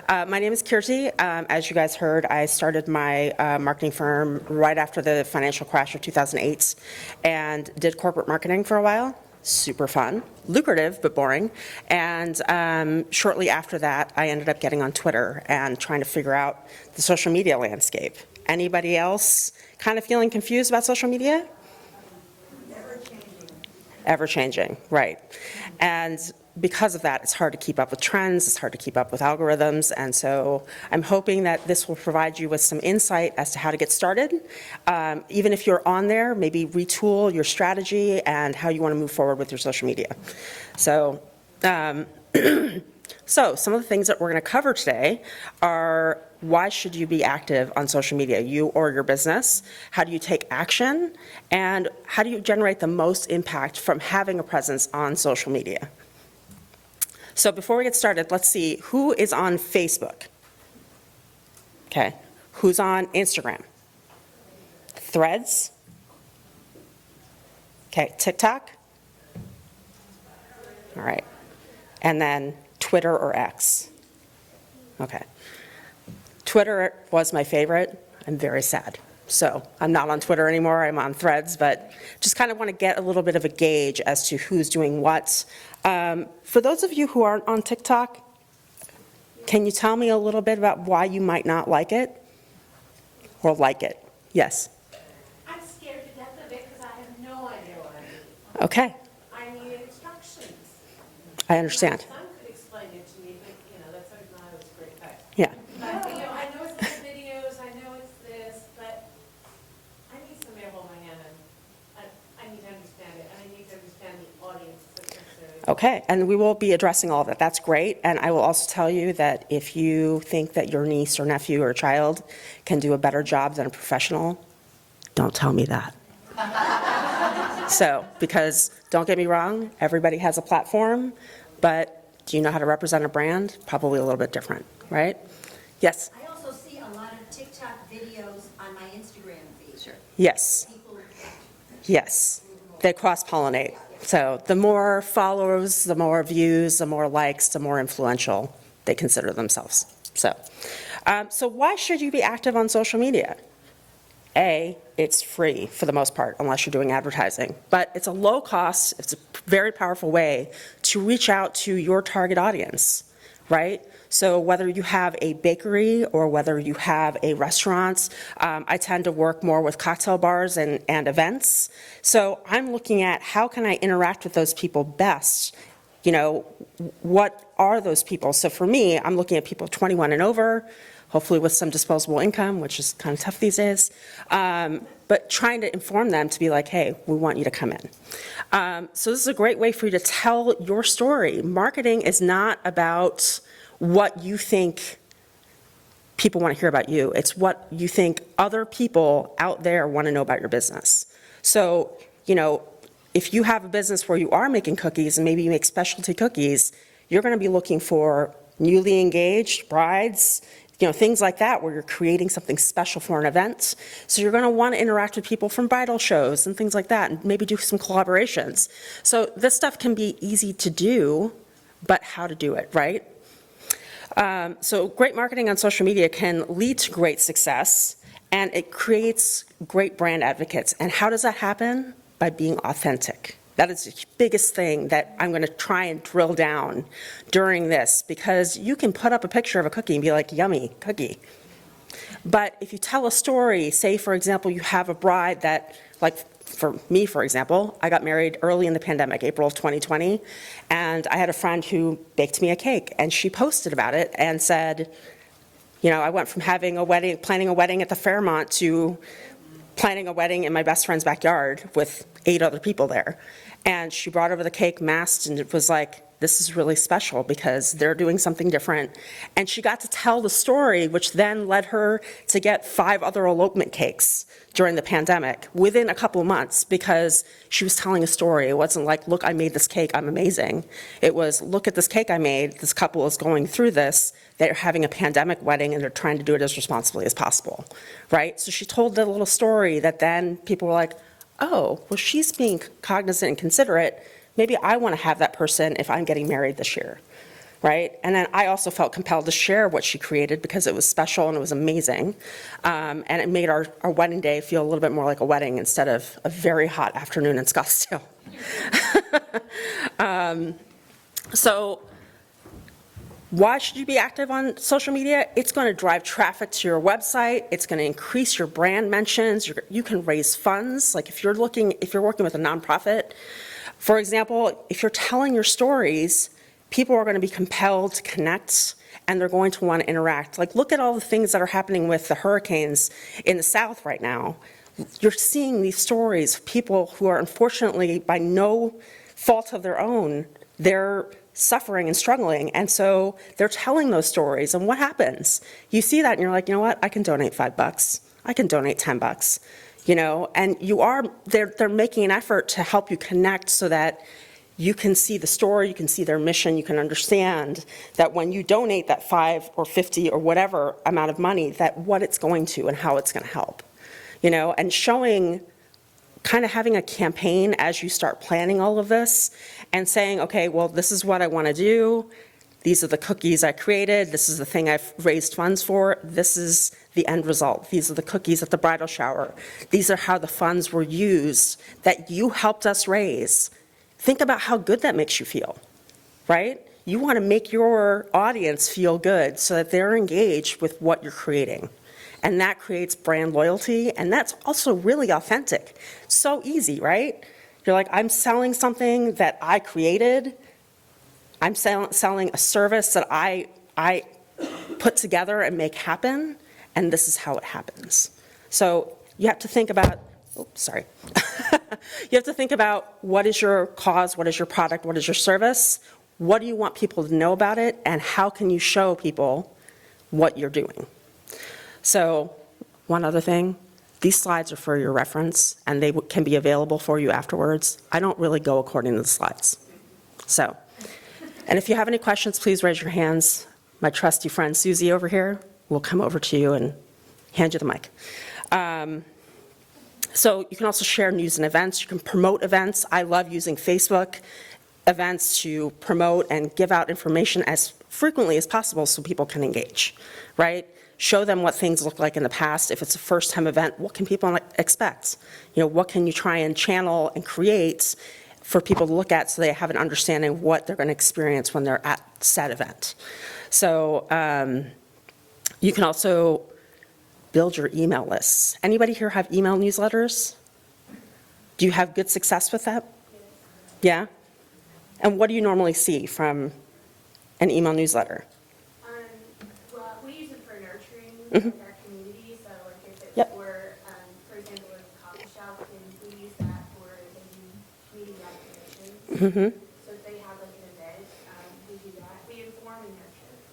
My name is Kirti. As you guys heard, I started my marketing firm right after the financial crash of 2008 and did corporate marketing for a while. Super fun, lucrative, but boring. And shortly after that, I ended up getting on Twitter and trying to figure out the social media landscape. Anybody else kind of feeling confused about social media? Ever changing, right. And because of that, it's hard to keep up with trends, it's hard to keep up with algorithms, and so I'm hoping that this will provide you with some insight as to how to get started. Even if you're on there, maybe retool your strategy and how you want to move forward with your social media. So, so some of the things that we're going to cover today are: why should you be active on social media, you or your business? How do you take action? And how do you generate the most impact from having a presence on social media? So before we get started, let's see who is on Facebook. Okay, who's on Instagram? Threads? Okay, TikTok? All right, and then Twitter or X? Okay. Twitter was my favorite. I'm very sad. So I'm not on Twitter anymore, I'm on Threads, but just kind of want to get a little bit of a gauge as to who's doing what. For those of you who aren't on TikTok, can you tell me a little bit about why you might not like it? Or like it? Yes? I'm scared to death of it because I have no idea what I need. Okay. I need instructions. I understand. My son could explain it to me, but that's not always a great fact. Yeah. But I know it's the videos, I know it's this, but I need somebody to hold my hand and I need to understand it, and I need to understand the audience that's necessarily. Okay, and we will be addressing all of that. That's great. And I will also tell you that if you think that your niece or nephew or child can do a better job than a professional, don't tell me that. So, because don't get me wrong, everybody has a platform, but do you know how to represent a brand? Probably a little bit different, right? Yes? I also see a lot of TikTok videos on my Instagram feed. Sure. Yes. People, Yes. They cross-pollinate. So the more followers, the more views, the more likes, the more influential they consider themselves. So why should you be active on social media? A, it's free for the most part, unless you're doing advertising. But it's a low cost, it's a very powerful way to reach out to your target audience, right? So whether you have a bakery or whether you have a restaurant, I tend to work more with cocktail bars and events. So I'm looking at how can I interact with those people best? What are those people? So for me, I'm looking at people 21 and over, hopefully with some disposable income, which is kind of tough these days, but trying to inform them to be like, hey, we want you to come in. So this is a great way for you to tell your story. Marketing is not about what you think people want to hear about you. It's what you think other people out there want to know about your business. So, if you have a business where you are making cookies and maybe you make specialty cookies, you're going to be looking for newly engaged brides, things like that, where you're creating something special for an event. So you're going to want to interact with people from bridal shows and things like that, and maybe do some collaborations. So this stuff can be easy to do, but how to do it, right? So great marketing on social media can lead to great success, and it creates great brand advocates. And how does that happen? By being authentic. That is the biggest thing that I'm going to try and drill down during this, because you can put up a picture of a cookie and be like, yummy cookie. But if you tell a story, say, for example, you have a bride that, like for me, for example, I got married early in the pandemic, April of 2020, and I had a friend who baked me a cake, and she posted about it and said, I went from having a wedding, planning a wedding at the Fairmont to planning a wedding in my best friend's backyard with 8 other people there. And she brought over the cake masked, and it was like, this is really special because they're doing something different. And she got to tell the story, which then led her to get 5 other elopement cakes during the pandemic within a couple of months, because she was telling a story. It wasn't like, look, I made this cake, I'm amazing. It was, look at this cake I made, this couple is going through this, they're having a pandemic wedding and they're trying to do it as responsibly as possible, right? So she told the little story that then people were like, oh, well, she's being cognizant and considerate. Maybe I want to have that person if I'm getting married this year. right? And then I also felt compelled to share what she created because it was special and it was amazing. And it made our wedding day feel a little bit more like a wedding instead of a very hot afternoon in Scottsdale. So why should you be active on social media? It's going to drive traffic to your website. It's going to increase your brand mentions. You can raise funds. Like if you're working with a nonprofit, for example, if you're telling your stories, people are going to be compelled to connect and they're going to want to interact. Like look at all the things that are happening with the hurricanes in the South right now. You're seeing these stories of people who are unfortunately by no fault of their own, they're suffering and struggling, and so they're telling those stories, and what happens? You see that and you're like, you know what, I can donate $5, I can donate $10, you know, and they're making an effort to help you connect so that you can see the story, you can see their mission, you can understand that when you donate that 5 or 50 or whatever amount of money, that what it's going to and how it's going to help, you know, and showing, kind of having a campaign as you start planning all of this and saying, okay, well, this is what I want to do. These are the cookies I created. This is the thing I've raised funds for. This is the end result. These are the cookies at the bridal shower. These are how the funds were used that you helped us raise. Think about how good that makes you feel, right? You want to make your audience feel good so that they're engaged with what you're creating. And that creates brand loyalty, and that's also really authentic. So easy, right? You're like, I'm selling something that I created. I'm selling a service that I put together and make happen, and this is how it happens. So you have to think about, you have to think about what is your cause, what is your product, what is your service, what do you want people to know about it, and how can you show people what you're doing. So one other thing, these slides are for your reference, and they can be available for you afterwards. I don't really go according to the slides. So, and if you have any questions, please raise your hands. My trusty friend Susie over here will come over to you and hand you the mic. So you can also share news and events. You can promote events. I love using Facebook events to promote and give out information as frequently as possible so people can engage, right? Show them what things look like in the past. If it's a first-time event, what can people expect? You know, what can you try and channel and create for people to look at so they have an understanding of what they're going to experience when they're at said event. So you can also build your email lists. Anybody here have email newsletters? Do you have good success with that? Yeah? And what do you normally see from an email newsletter? Well, we use it for nurturing Mm-hmm. our community, so like if it's Yep. for example, a coffee shop, then we use that for the community activations. Mm-hmm. So if they have like an event, we do that. We inform and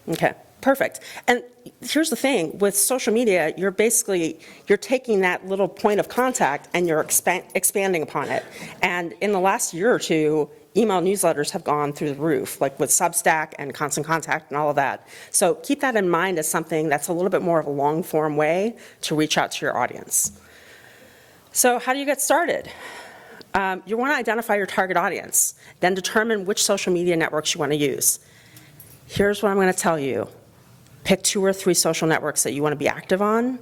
nurture. Okay, perfect. And here's the thing, with social media, you're taking that little point of contact and you're expanding upon it. And in the last year or two, email newsletters have gone through the roof, like with Substack and Constant Contact and all of that. So keep that in mind as something that's a little bit more of a long-form way to reach out to your audience. So how do you get started? You want to identify your target audience, then determine which social media networks you want to use. Here's what I'm going to tell you. Pick 2 or 3 social networks that you want to be active on.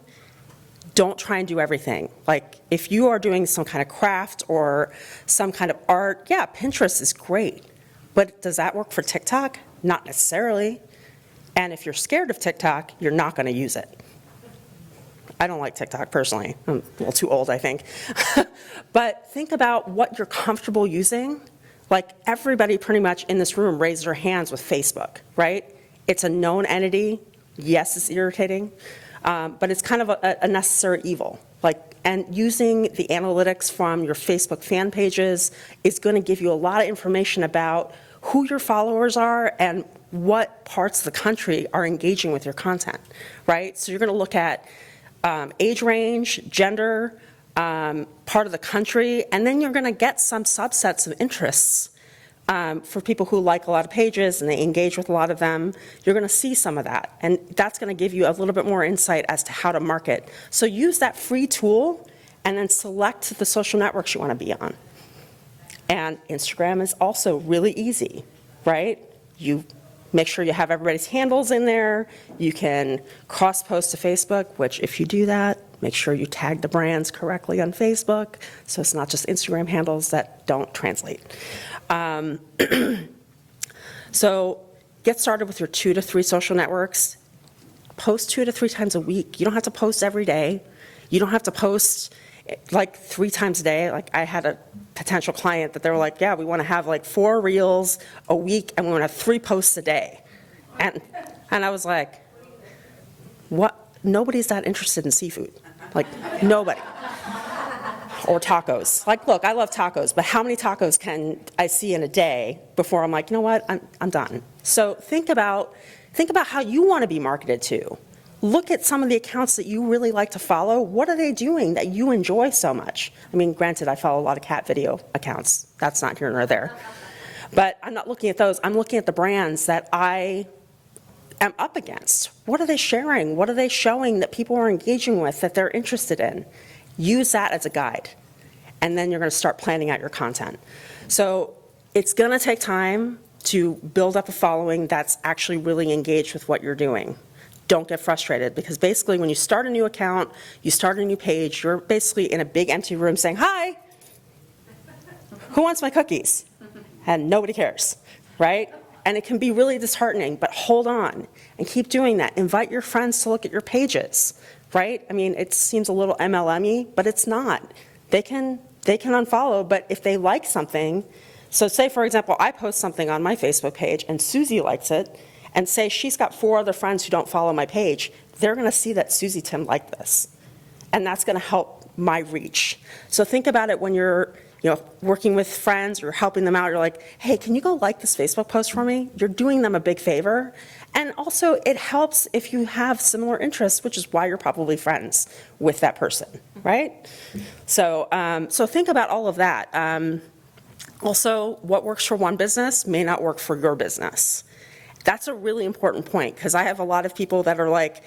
Don't try and do everything. Like if you are doing some kind of craft or some kind of art, yeah, Pinterest is great. But does that work for TikTok? Not necessarily. And if you're scared of TikTok, you're not going to use it. I don't like TikTok personally. I'm a little too old, I think. But think about what you're comfortable using. Like everybody pretty much in this room raised their hands with Facebook, right? It's a known entity. Yes, it's irritating, but it's kind of a necessary evil. And using the analytics from your Facebook fan pages is going to give you a lot of information about who your followers are and what parts of the country are engaging with your content, right? So you're going to look at age range, gender, part of the country, and then you're going to get some subsets of interests. For people who like a lot of pages and they engage with a lot of them, you're going to see some of that. And that's going to give you a little bit more insight as to how to market. So use that free tool and then select the social networks you want to be on. And Instagram is also really easy, right? You make sure you have everybody's handles in there. You can cross-post to Facebook, which if you do that, make sure you tag the brands correctly on Facebook, so it's not just Instagram handles that don't translate. So get started with your 2 to 3 social networks. Post 2 to 3 times a week. You don't have to post every day. You don't have to post like 3 times a day. Like I had a potential client that they were like, yeah, we want to have like 4 reels a week and we want to have 3 posts a day. And I was like, what? Nobody's that interested in seafood. Like nobody. Or tacos. Like, look, I love tacos, but how many tacos can I see in a day before I'm like, you know what, I'm done. So think about how you want to be marketed to. Look at some of the accounts that you really like to follow. What are they doing that you enjoy so much? I mean, granted, I follow a lot of cat video accounts. That's not here nor there. But I'm not looking at those. I'm looking at the brands that I am up against. What are they sharing? What are they showing that people are engaging with, that they're interested in? Use that as a guide, and then you're going to start planning out your content. So it's going to take time to build up a following that's actually really engaged with what you're doing. Don't get frustrated, because basically when you start a new account, you start a new page, you're basically in a big empty room saying, hi, who wants my cookies? And nobody cares, right? And it can be really disheartening, but hold on and keep doing that. Invite your friends to look at your pages. Right? I mean, it seems a little MLM-y, but it's not. They can unfollow, but if they like something, so say, for example, I post something on my Facebook page and Susie likes it, and say she's got 4 other friends who don't follow my page, they're going to see that Susie Tim liked this. And that's going to help my reach. So think about it when you're working with friends or helping them out. You're like, hey, can you go like this Facebook post for me? You're doing them a big favor. And also, it helps if you have similar interests, which is why you're probably friends with that person, right? So think about all of that. Also, what works for one business may not work for your business. That's a really important point, because I have a lot of people that are like,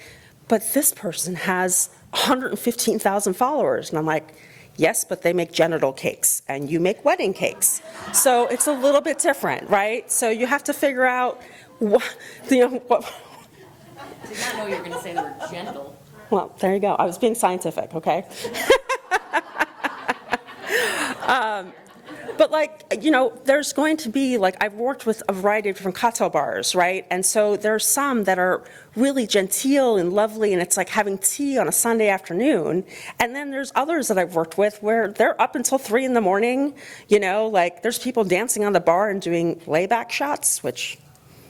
but this person has 115,000 followers. And I'm like, yes, but they make genital cakes, and you make wedding cakes. So it's a little bit different, right? So you have to figure out what. I did not know you were going to say the word genital. Well, there you go. I was being scientific, okay? But there's going to be, I've worked with a variety of different cocktail bars, right? And so there's some that are really genteel and lovely, and it's like having tea on a Sunday afternoon. And then there's others that I've worked with where they're up until 3 in the morning, there's people dancing on the bar and doing layback shots, which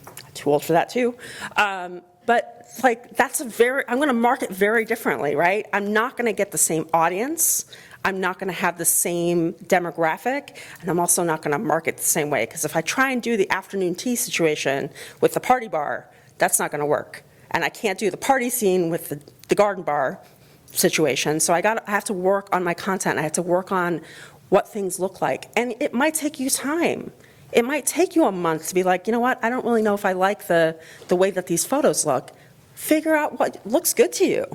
I'm too old for that too. But I'm going to market very differently, right? I'm not going to get the same audience. I'm not going to have the same demographic, and I'm also not going to market the same way, because if I try and do the afternoon tea situation with the party bar, that's not going to work. And I can't do the party scene with the garden bar situation. So I have to work on my content. I have to work on what things look like. And it might take you time. It might take you a month to be like, you know what, I don't really know if I like the way that these photos look. Figure out what looks good to you.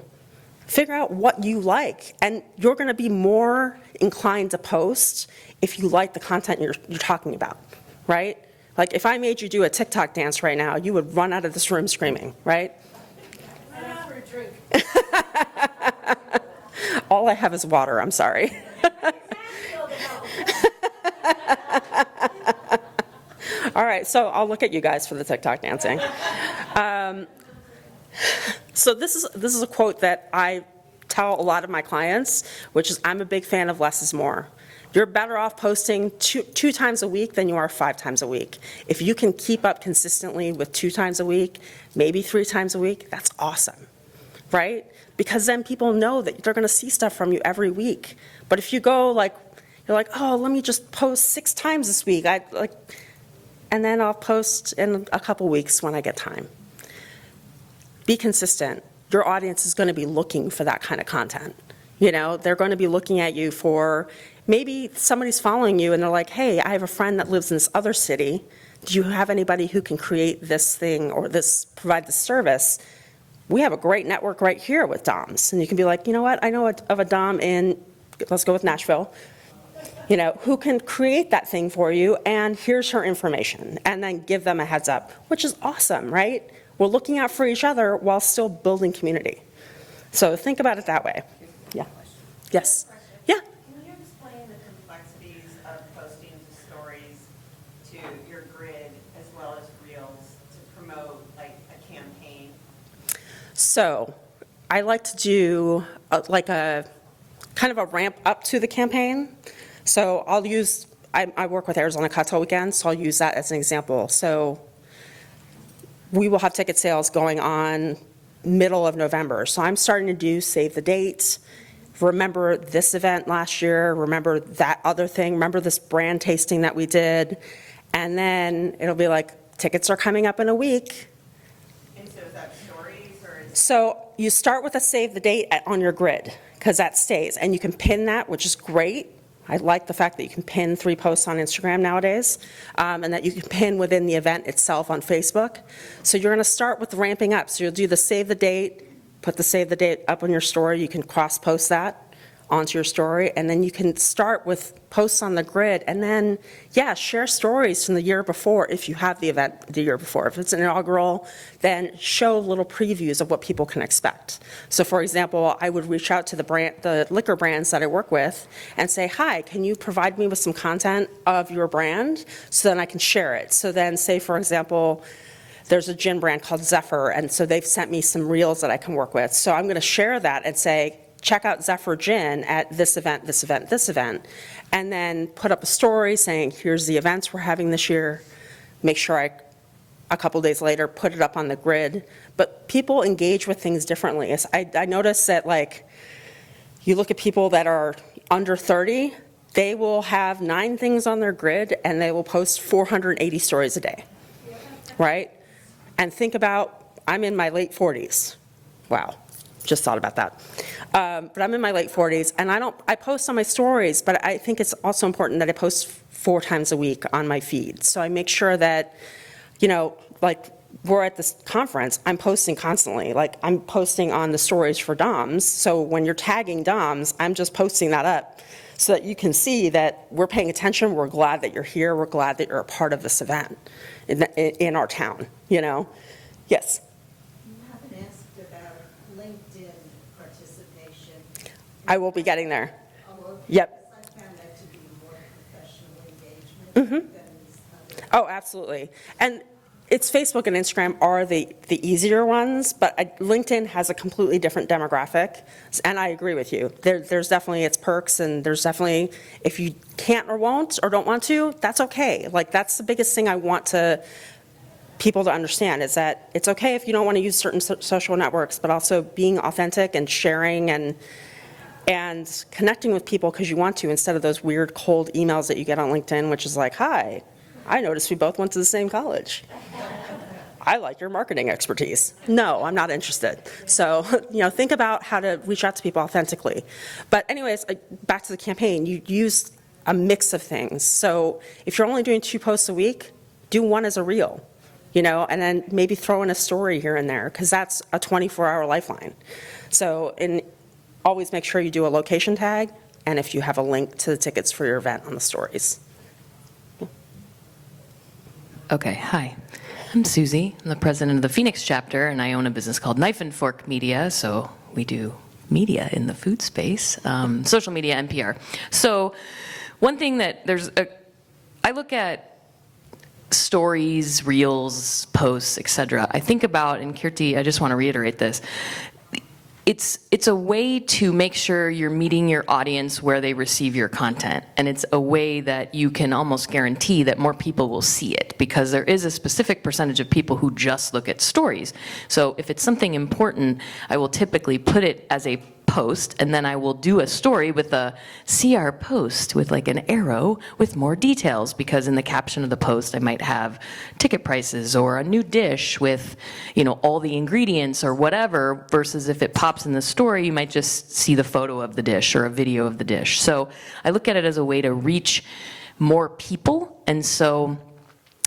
Figure out what you like, and you're going to be more inclined to post if you like the content you're talking about, right? Like if I made you do a TikTok dance right now, you would run out of this room screaming, right? Run out for a drink. All I have is water, I'm sorry. All right, so I'll look at you guys for the TikTok dancing. So this is a quote that I tell a lot of my clients, which is, I'm a big fan of less is more. You're better off posting two times a week than you are 5 times a week. If you can keep up consistently with 2 times a week, maybe 3 times a week, that's awesome, right? Because then people know that they're going to see stuff from you every week. But if you go you're like, oh, let me just post 6 times this week, and then I'll post in a couple weeks when I get time. Be consistent. Your audience is going to be looking for that kind of content. They're going to be looking at you for, maybe somebody's following you and they're like, hey, I have a friend that lives in this other city. Do you have anybody who can create this thing or provide this service? We have a great network right here with DOMs. And you can be like, you know what, I know of a DOM in, let's go with Nashville. who can create that thing for you, and here's her information, and then give them a heads up, which is awesome, right? We're looking out for each other while still building community. So think about it that way. Yeah. Yes. Yeah. Can you explain the complexities of posting to stories to your grid as well as reels to promote like a campaign? So I like to do a kind of a ramp up to the campaign. So I'll use, I work with Arizona Cocktail Weekend, so I'll use that as an example. So we will have ticket sales going on middle of November. So I'm starting to do save the date, remember this event last year, remember that other thing, remember this brand tasting that we did, and then it'll be like, tickets are coming up in a week. And so is that stories or is So you start with a save the date on your grid, because that stays, and you can pin that, which is great. I like the fact that you can pin 3 posts on Instagram nowadays, and that you can pin within the event itself on Facebook. So you're gonna start with ramping up. So you'll do the save the date, put the save the date up on your story, you can cross-post that onto your story, and then you can start with posts on the grid, and then, yeah, share stories from the year before if you have the event the year before. If it's an inaugural, then show little previews of what people can expect. So for example, I would reach out to the liquor brands that I work with and say, hi, can you provide me with some content of your brand so then I can share it? So then say, for example, there's a gin brand called Zephyr, and so they've sent me some reels that I can work with. So I'm gonna share that and say, check out Zephyr Gin at this event, this event, this event, and then put up a story saying, here's the events we're having this year. Make sure a couple days later, put it up on the grid. But people engage with things differently. I notice that, like, you look at people that are under 30, they will have 9 things on their grid, and they will post 480 stories a day, right? And think about, I'm in my late 40s. Wow. Just thought about that. But I'm in my late 40s, and I post on my stories, but I think it's also important that I post 4 times a week on my feed. So I make sure that, like, we're at this conference, I'm posting constantly. Like, I'm posting on the stories for DOMs, so when you're tagging DOMs, I'm just posting that up so that you can see that we're paying attention, we're glad that you're here, we're glad that you're a part of this event in our town, Yes? You haven't asked about LinkedIn participation. I will be getting there. Oh, okay. Yep. I found that to be more professional engagement than these other. Oh, absolutely. And it's Facebook and Instagram are the easier ones, but LinkedIn has a completely different demographic, and I agree with you. There's definitely its perks, and there's definitely, if you can't or won't or don't want to, that's okay. Like, that's the biggest thing I want people to understand, is that it's okay if you don't want to use certain social networks, but also being authentic and sharing and connecting with people because you want to, instead of those weird cold emails that you get on LinkedIn, which is like, hi, I noticed we both went to the same college. I like your marketing expertise. No, I'm not interested. So, think about how to reach out to people authentically. But anyways, back to the campaign, you use a mix of things. So if you're only doing 2 posts a week, do 1 as a reel, and then maybe throw in a story here and there, because that's a 24-hour lifeline. So always make sure you do a location tag, and if you have a link to the tickets for your event on the stories. Okay, hi. I'm Susie. I'm the president of the Phoenix chapter, and I own a business called Knife and Fork Media, so we do media in the food space, social media and PR. So one thing that I look at stories, reels, posts, etc. I think about, and Kirti, I just want to reiterate this, it's a way to make sure you're meeting your audience where they receive your content. And it's a way that you can almost guarantee that more people will see it, because there is a specific percentage of people who just look at stories. So if it's something important, I will typically put it as a post, and then I will do a story with a CR post with like an arrow with more details, because in the caption of the post I might have ticket prices or a new dish with, all the ingredients or whatever, versus if it pops in the story, you might just see the photo of the dish or a video of the dish. So I look at it as a way to reach more people, and so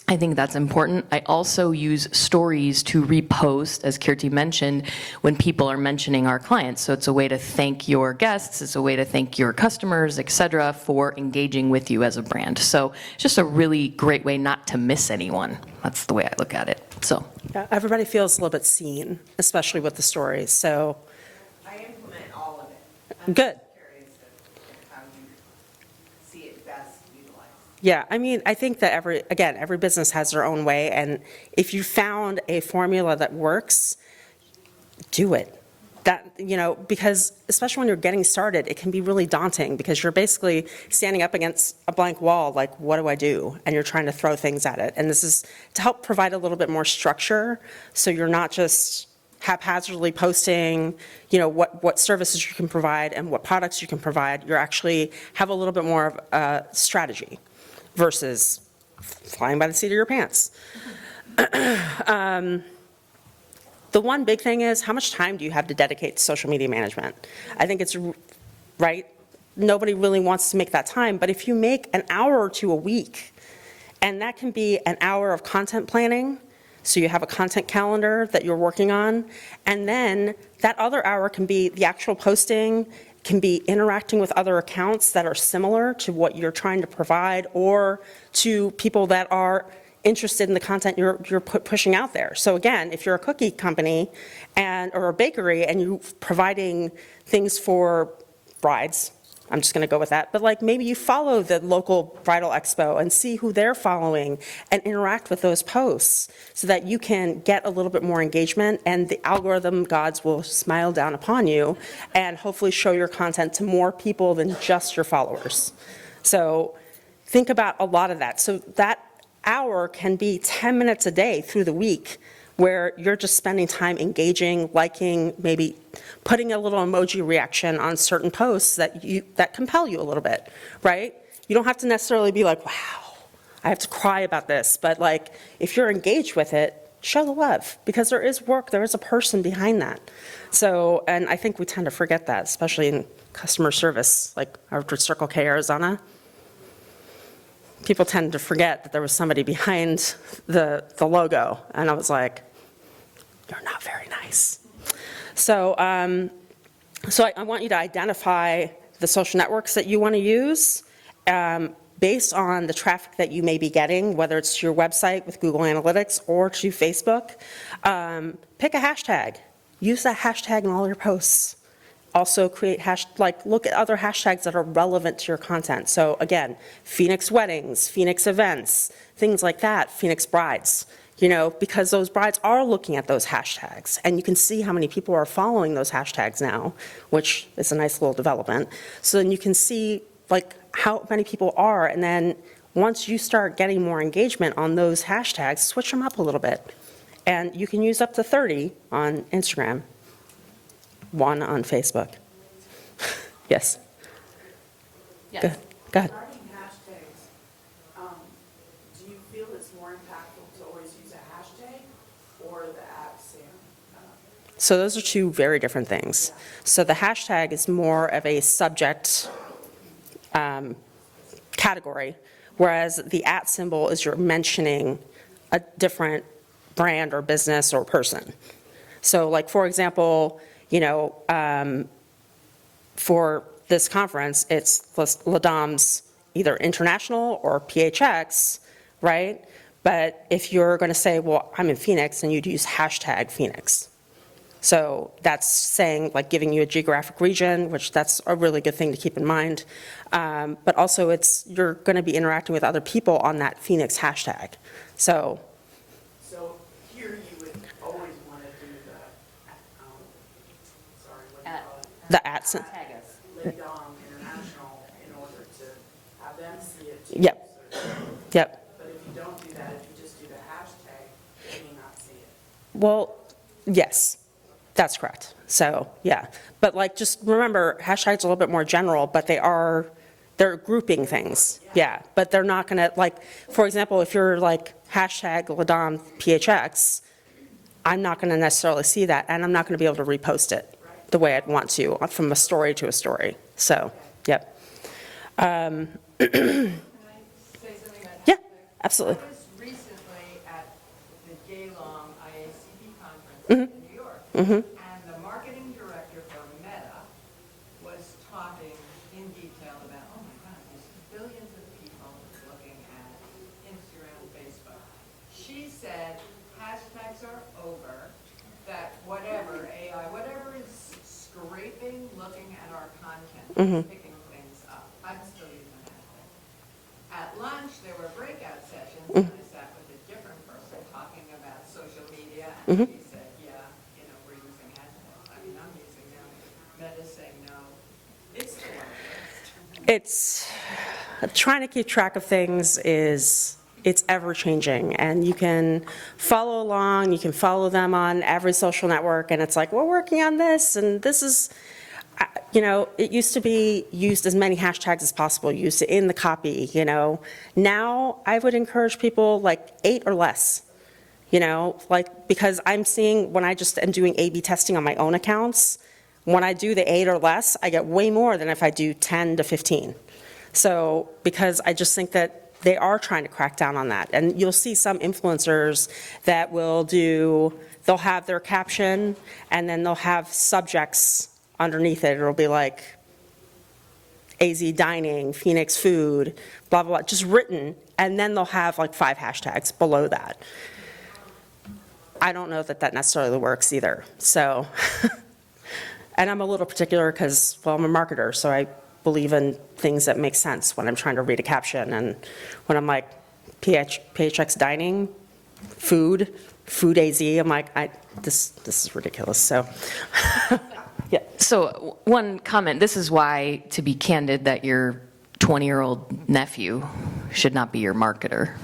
I think that's important. I also use stories to repost, as Kirti mentioned, when people are mentioning our clients. So it's a way to thank your guests, it's a way to thank your customers, et cetera, for engaging with you as a brand. So it's just a really great way not to miss anyone. That's the way I look at it. So Yeah, everybody feels a little bit seen, especially with the stories, so, I implement all of it. I'm Good. just curious of how you see it best utilized. yeah, I mean, I think that every business has their own way, and if you found a formula that works, do it. That, because especially when you're getting started, it can be really daunting, because you're basically standing up against a blank wall, like, what do I do? And you're trying to throw things at it. And this is to help provide a little bit more structure, so you're not just haphazardly posting, what services you can provide and what products you can provide. You actually have a little bit more of a strategy versus flying by the seat of your pants. The one big thing is, how much time do you have to dedicate to social media management? I think it's, right, nobody really wants to make that time, but if you make an hour or two a week, and that can be an hour of content planning, so you have a content calendar that you're working on, and then that other hour can be the actual posting, can be interacting with other accounts that are similar to what you're trying to provide, or to people that are interested in the content you're pushing out there. So again, if you're a cookie company or a bakery and you're providing things for brides, I'm just gonna go with that, but like maybe you follow the local bridal expo and see who they're following and interact with those posts so that you can get a little bit more engagement, and the algorithm gods will smile down upon you and hopefully show your content to more people than just your followers. So think about a lot of that. So that hour can be 10 minutes a day through the week where you're just spending time engaging, liking, maybe putting a little emoji reaction on certain posts that compel you a little bit, right? You don't have to necessarily be like, wow, I have to cry about this, but like, if you're engaged with it, show the love, because there is work, there is a person behind that. So, and I think we tend to forget that, especially in customer service, like after Circle K Arizona. People tend to forget that there was somebody behind the logo, and I was like, you're not very nice. So, I want you to identify the social networks that you want to use based on the traffic that you may be getting, whether it's to your website with Google Analytics or to Facebook. Pick a hashtag. Use that hashtag in all your posts. Also create look at other hashtags that are relevant to your content. So again, Phoenix weddings, Phoenix events, things like that, Phoenix brides, because those brides are looking at those hashtags, and you can see how many people are following those hashtags now, which is a nice little development. So then you can see like how many people are, and then once you start getting more engagement on those hashtags, switch them up a little bit. And you can use up to 30 on Instagram. 1 on Facebook. Yes. yes. Go ahead. Regarding hashtags, do you feel it's more impactful to always use a hashtag or the at Sam? So those are two very different things. So the hashtag is more of a subject category, whereas the at symbol is you're mentioning a different brand or business or person. So like, for example, for this conference, it's La Dame's either international or PHX, right? But if you're going to say, well, I'm in Phoenix, then you'd use hashtag Phoenix. So that's saying, like, giving you a geographic region, which that's a really good thing to keep in mind. But also you're going to be interacting with other people on that Phoenix hashtag. So here you would always want to do the, what do you call it? the at, Lady Dom International in order to have them see it too. Yep. So- Yep. But if you don't do that, if you just do the hashtag, they may not see it. Well, yes, that's correct. So, yeah. But like, just remember, hashtags are a little bit more general, but they're grouping things. Yeah, but they're not going to, like, for example, if you're like hashtag Ladom PHX, I'm not going to necessarily see that, and I'm not going to be able to repost it the way I'd want to, from a story to a story. So, yep. Can I say something about Yeah, hashtag? absolutely. I was recently in New York. And the marketing director for Meta was talking in detail about, oh my God, there's billions of people looking at Instagram, Facebook. She said hashtags are over, that whatever, AI, whatever is scraping, looking at our content, is picking things up. I'm still using hashtag. At lunch, there were breakout sessions, and I sat with a different person talking about social media, and he said, yeah, we're using hashtags. I mean, I'm using them. Meta's saying no. It's still on the list. It's, trying to keep track of things it's ever-changing, and you can follow along, you can follow them on every social network, and it's like, we're working on this, and this is, it used to be used as many hashtags as possible, used in the copy, Now, I would encourage people like 8 or less, because I'm seeing when I just am doing A/B testing on my own accounts, when I do the 8 or less, I get way more than if I do 10 to 15. So, because I just think that they are trying to crack down on that. And you'll see some influencers that they'll have their caption, and then they'll have subjects underneath it. It'll be like AZ Dining, Phoenix Food, blah, blah, blah, just written, and then they'll have like 5 hashtags below that. I don't know that necessarily works either. So, and I'm a little particular because, well, I'm a marketer, so I believe in things that make sense when I'm trying to read a caption, and when I'm like PHX Dining, food AZ, I'm like, this is ridiculous, so. Yeah. So one comment, this is why, to be candid, that your 20-year-old nephew should not be your marketer.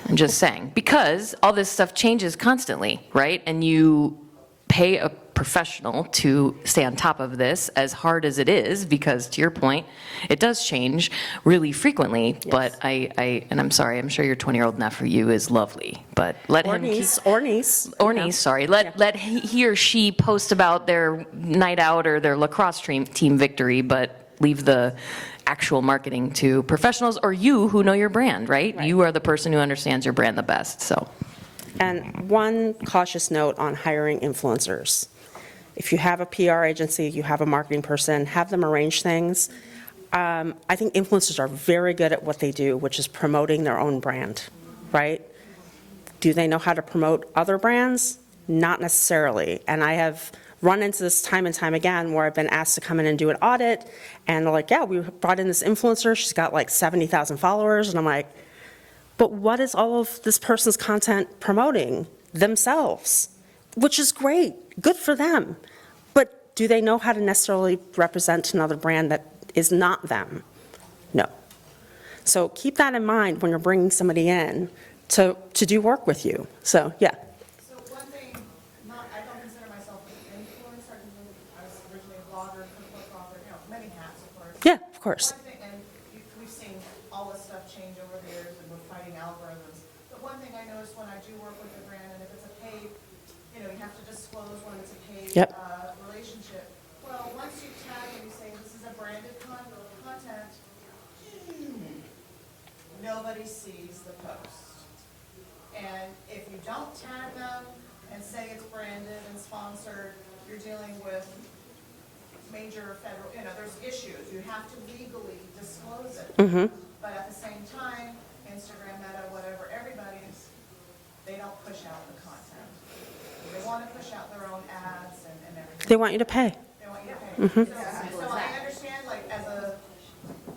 I'm just saying, because all this stuff changes constantly, right? And you pay a professional to stay on top of this, as hard as it is, because to your point, it does change really frequently. Yes. But and I'm sorry, I'm sure your 20-year-old nephew is lovely, but let him niece. Sorry, let he or she post about their night out or their lacrosse team victory, but leave the actual marketing to professionals or you who know your brand, right? You are the person who understands your brand the best, so. And one cautious note on hiring influencers. If you have a PR agency, you have a marketing person, have them arrange things. I think influencers are very good at what they do, which is promoting their own brand, right? Do they know how to promote other brands? Not necessarily. And I have run into this time and time again where I've been asked to come in and do an audit, and they're like, yeah, we brought in this influencer, she's got like 70,000 followers, and I'm like, but what is all of this person's content promoting? Themselves, which is great, good for them. But do they know how to necessarily represent another brand that is not them? No. So keep that in mind when you're bringing somebody in to do work with you. So, yeah. So one thing, I don't consider myself an influencer. I was originally a blogger, cookbook author, many hats, of course. Yeah, of course. One thing, and we've seen all this stuff change over the years, and we're fighting algorithms. But one thing I noticed when I do work with a brand, and if it's a paid, you have to disclose when it's a paid Yep. relationship. Well, once you tag and you say this is a branded content, nobody sees the post. And if you don't tag them and say it's branded and sponsored, you're dealing with major federal, there's issues. You have to legally disclose it. But at the same time, Instagram, Meta, whatever, they don't push out the content. They want to push out their own ads and everything. They want you to pay. They want you to pay. So I understand, like, as a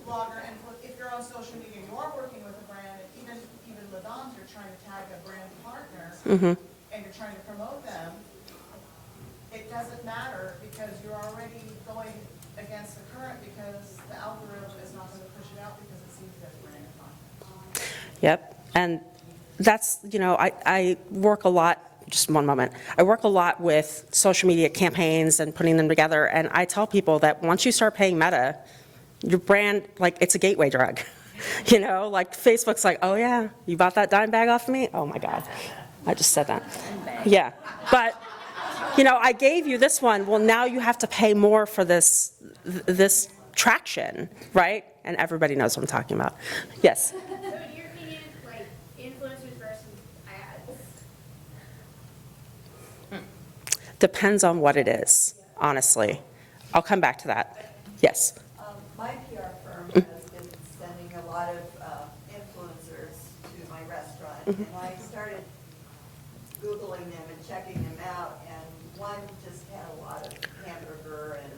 blogger, and if you're on social media, you are working with a brand, and even Ladons, you're trying to tag a brand partner, and you're trying to promote them, it doesn't matter because you're already going against the current because the algorithm is not going to push it out because it sees it as branded content. Yep. And that's, I work a lot, just one moment. I work a lot with social media campaigns and putting them together, and I tell people that once you start paying Meta, your brand, like, it's a gateway drug. Like Facebook's like, oh yeah, you bought that dime bag off of me? Oh my God, I just said that. Yeah, but, I gave you this one, well, now you have to pay more for this traction, right? And everybody knows what I'm talking about. Yes? So in your opinion, influencers versus ads? Depends on what it is, honestly. I'll come back to that. Yes. My PR firm has been sending a lot of influencers to my restaurant, and I started Googling them and checking them out, and one just had a lot of hamburger and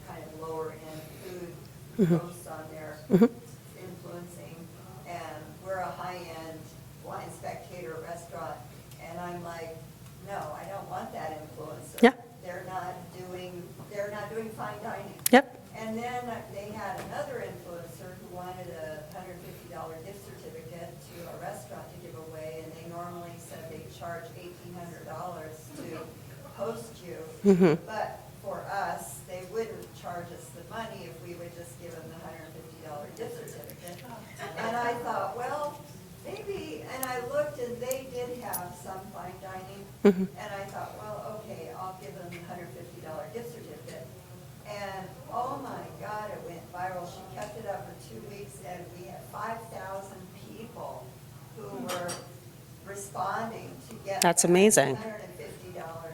kind of lower-end food posts on there influencing, and we're a high-end blind spectator restaurant, and I'm like, no, I don't want that influencer. Yeah. They're not doing fine dining. Yep. And then they had another influencer who wanted a $150 gift certificate to a restaurant to give away, and they normally said they charge $1,800 to host you. But for us, they wouldn't charge us the money if we would just give them the $150 gift certificate. And I thought, well, maybe, and I looked and they did have some fine dining, and I thought, well, okay, I'll give them the $150 gift certificate. And oh my God, it went viral. She kept it up for 2 weeks, and we had 5,000 people who were responding to get That's amazing. $150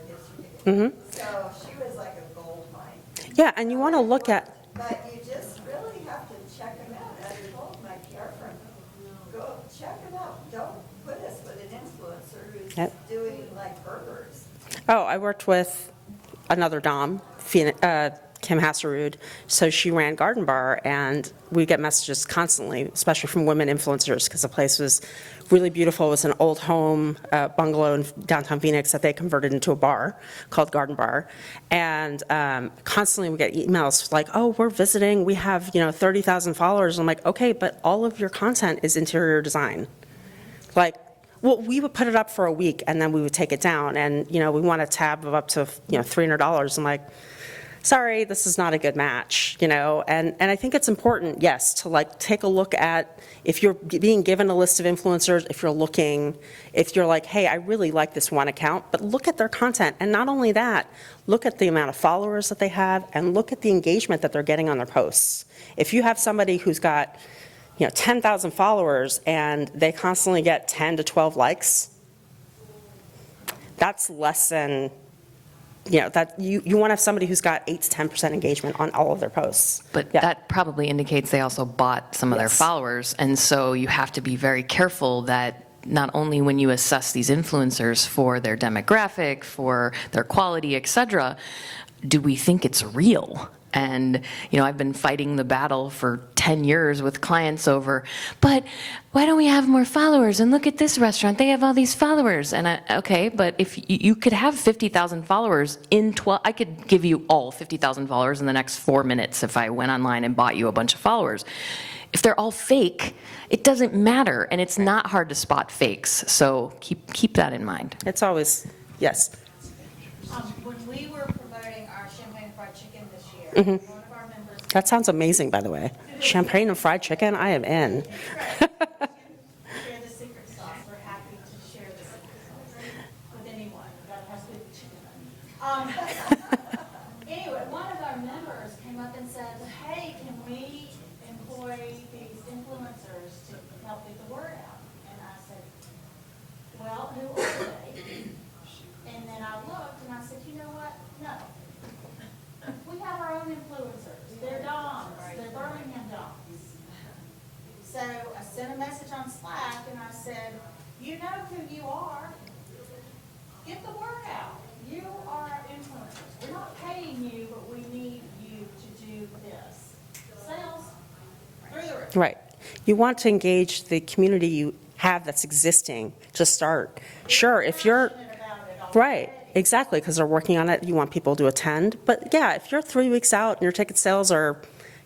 gift certificate. So she was like a gold mine. Yeah, and you want to look at, But you just really have to check them out. And I told my PR firm, go check them out. Don't put us with an influencer who's Yep. doing like burgers. oh, I worked with another Dom, Kim Hasserud, so she ran Garden Bar, and we get messages constantly, especially from women influencers, because the place was really beautiful. It was an old home bungalow in downtown Phoenix that they converted into a bar called Garden Bar, and constantly we get emails like, oh, we're visiting, we have 30,000 followers. I'm like, okay, but all of your content is interior design. Like, well, we would put it up for a week and then we would take it down, and we want a tab of up to $300. I'm like, sorry, this is not a good match, and I think it's important, yes, to like take a look at, if you're being given a list of influencers, if you're like, hey, I really like this one account, but look at their content, and not only that, look at the amount of followers that they have, and look at the engagement that they're getting on their posts. If you have somebody who's got 10,000 followers and they constantly get 10 to 12 likes, that's less than, that you want to have somebody who's got 8 to 10% engagement on all of their posts. But Yeah. that probably indicates they also bought some of their Yes. followers. And so you have to be very careful that not only when you assess these influencers for their demographic, for their quality, et cetera, do we think it's real? And, I've been fighting the battle for 10 years with clients over, but why don't we have more followers? And look at this restaurant, they have all these followers. And okay, but if you could have 50,000 followers in 12, I could give you all 50,000 followers in the next 4 minutes if I went online and bought you a bunch of followers. If they're all fake, it doesn't matter, and it's not hard to spot fakes. So keep that in mind. It's always, yes. When we were promoting our champagne fried chicken this year, one of our members. That sounds amazing, by the way. Champagne and fried chicken, I am in. Share the secret sauce. We're happy to share the secret sauce with anyone that has good chicken. Anyway, one of our members came up and said, hey, can we employ these influencers to help get the word out? And I said, well, who are they? And then I looked and I said, you know what? No. We have our own influencers. They're Doms. They're Birmingham Doms. So I sent a message on Slack and I said, you know who you are. Get the word out. You are our influencers. We're not paying you, but we need you to do this. Sales through the roof. Right. You want to engage the community you have that's existing to start. Sure, if you're, Passionate about it already. right, exactly, because they're working on it, you want people to attend. But yeah, if you're 3 weeks out and your ticket sales are,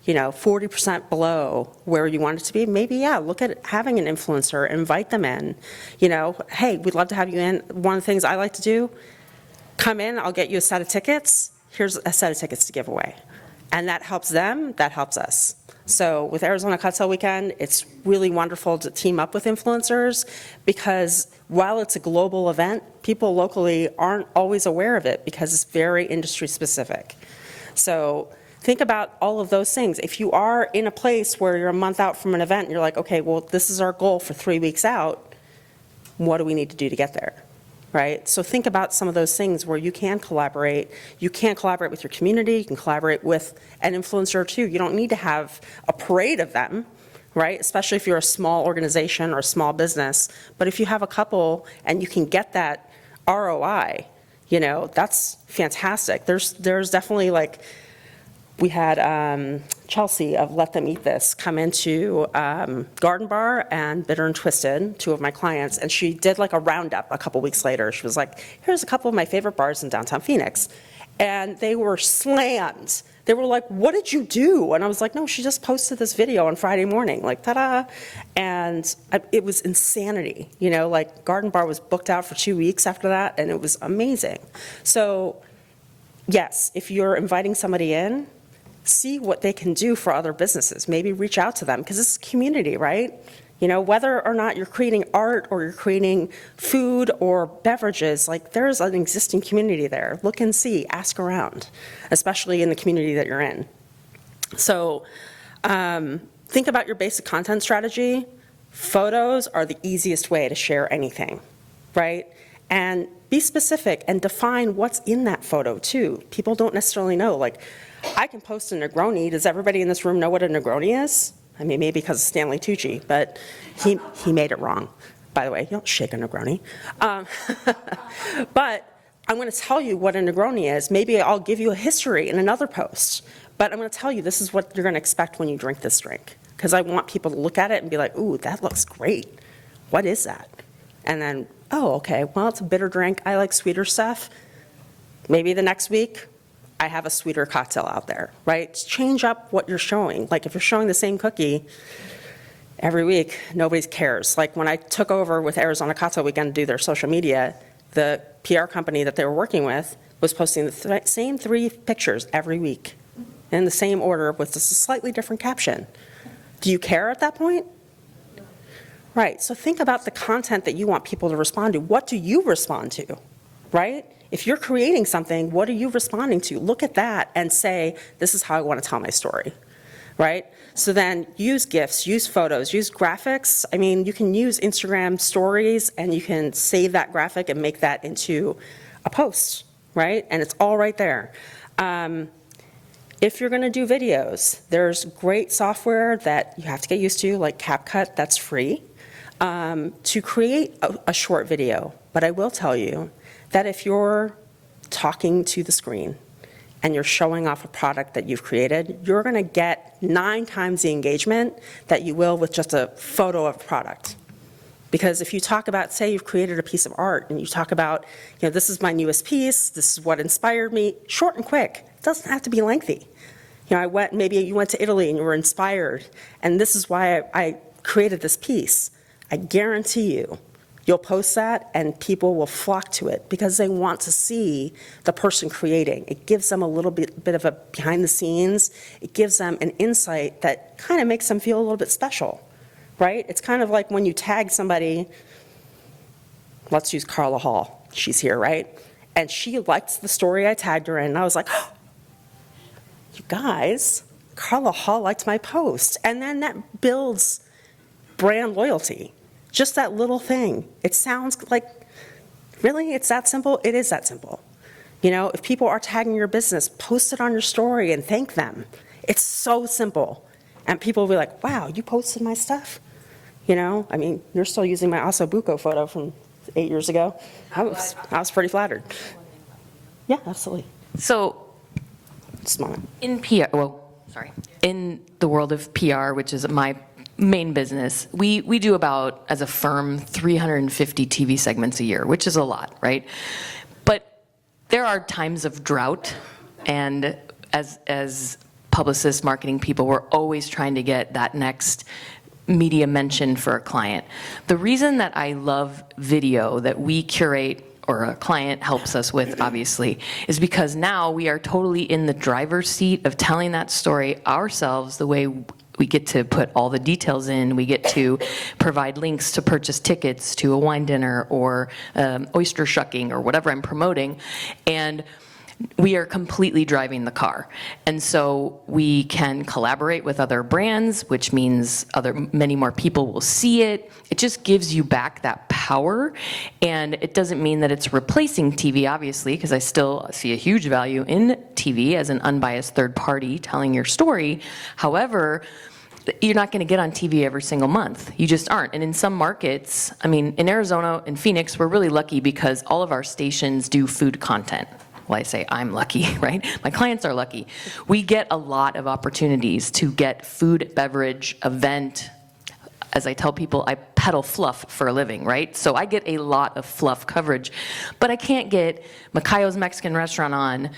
40% below where you want it to be, maybe, yeah, look at having an influencer, invite them in. Hey, we'd love to have you in. One of the things I like to do, come in, I'll get you a set of tickets. Here's a set of tickets to give away. And that helps them, that helps us. So with Arizona Cocktail Weekend, it's really wonderful to team up with influencers, because while it's a global event, people locally aren't always aware of it because it's very industry specific. So think about all of those things. If you are in a place where you're a month out from an event and you're like, okay, well, this is our goal for 3 weeks out, what do we need to do to get there? right? So think about some of those things where you can collaborate. You can collaborate with your community, you can collaborate with an influencer too. You don't need to have a parade of them, right? Especially if you're a small organization or a small business. But if you have a couple and you can get that ROI, you know, that's fantastic. There's definitely like, we had Chelsea of Let Them Eat This come into Garden Bar and Bitter and Twisted, two of my clients, and she did like a roundup a couple weeks later. She was like, here's a couple of my favorite bars in downtown Phoenix. And they were slammed. They were like, what did you do? And I was like, no, she just posted this video on Friday morning, like, ta-da. And it was insanity, you know, like Garden Bar was booked out for 2 weeks after that, and it was amazing. So yes, if you're inviting somebody in, see what they can do for other businesses. Maybe reach out to them, because it's community, right? You know, whether or not you're creating art or you're creating food or beverages, like there's an existing community there. Look and see, ask around, especially in the community that you're in. So think about your basic content strategy. Photos are the easiest way to share anything, right? And be specific and define what's in that photo too. People don't necessarily know, like, I can post a Negroni. Does everybody in this room know what a Negroni is? I mean, maybe because of Stanley Tucci, but he made it wrong. By the way, you don't shake a Negroni. But I'm going to tell you what a Negroni is. Maybe I'll give you a history in another post. But I'm going to tell you this is what you're going to expect when you drink this drink. Because I want people to look at it and be like, ooh, that looks great. What is that? And then, oh, okay, well, it's a bitter drink. I like sweeter stuff. Maybe the next week, I have a sweeter cocktail out there, right? Change up what you're showing. Like if you're showing the same cookie every week, nobody cares. Like when I took over with Arizona Cocktail Weekend to do their social media, the PR company that they were working with was posting the same 3 pictures every week in the same order with just a slightly different caption. Do you care at that point? Right, so think about the content that you want people to respond to. What do you respond to, right? If you're creating something, what are you responding to? Look at that and say, this is how I want to tell my story, right? So then use GIFs, use photos, use graphics. I mean, you can use Instagram stories and you can save that graphic and make that into a post, right? And it's all right there. If you're going to do videos, there's great software that you have to get used to, like CapCut, that's free, to create a short video. But I will tell you, that if you're talking to the screen and you're showing off a product that you've created, you're going to get 9 times the engagement that you will with just a photo of a product. Because if you talk about, say you've created a piece of art and you talk about, you know, this is my newest piece, this is what inspired me, short and quick. It doesn't have to be lengthy. You know, maybe you went to Italy and you were inspired, and this is why I created this piece. I guarantee you'll post that and people will flock to it because they want to see the person creating. It gives them a little bit of a behind the scenes. It gives them an insight that kind of makes them feel a little bit special, right? It's kind of like when you tag somebody, let's use Carla Hall. She's here, right? And she liked the story I tagged her in. And I was like, oh, you guys, Carla Hall liked my post. And then that builds brand loyalty. Just that little thing. It sounds like, really, it's that simple? It is that simple. You know, if people are tagging your business, post it on your story and thank them. It's so simple. And people will be like, wow, you posted my stuff? You know, I mean, you're still using my Osso Bucco photo from 8 years ago. I was pretty flattered. Yeah, absolutely. So Smart. in in the world of PR, which is my main business, we do about, as a firm, 350 TV segments a year, which is a lot, right? But there are times of drought, and as publicists, marketing people, we're always trying to get that next media mention for a client. The reason that I love video that we curate, or a client helps us with, obviously, is because now we are totally in the driver's seat of telling that story ourselves, the way we get to put all the details in. We get to provide links to purchase tickets to a wine dinner or oyster shucking or whatever I'm promoting. And we are completely driving the car. And so we can collaborate with other brands, which means many more people will see it. It just gives you back that power. And it doesn't mean that it's replacing TV, obviously, because I still see a huge value in TV as an unbiased third party telling your story. However, you're not going to get on TV every single month. You just aren't. And in some markets, I mean, in Arizona and Phoenix, we're really lucky because all of our stations do food content. Well, I say I'm lucky, right? My clients are lucky. We get a lot of opportunities to get food, beverage, event. As I tell people, I peddle fluff for a living, right? So I get a lot of fluff coverage. But I can't get Macayo's Mexican Restaurant on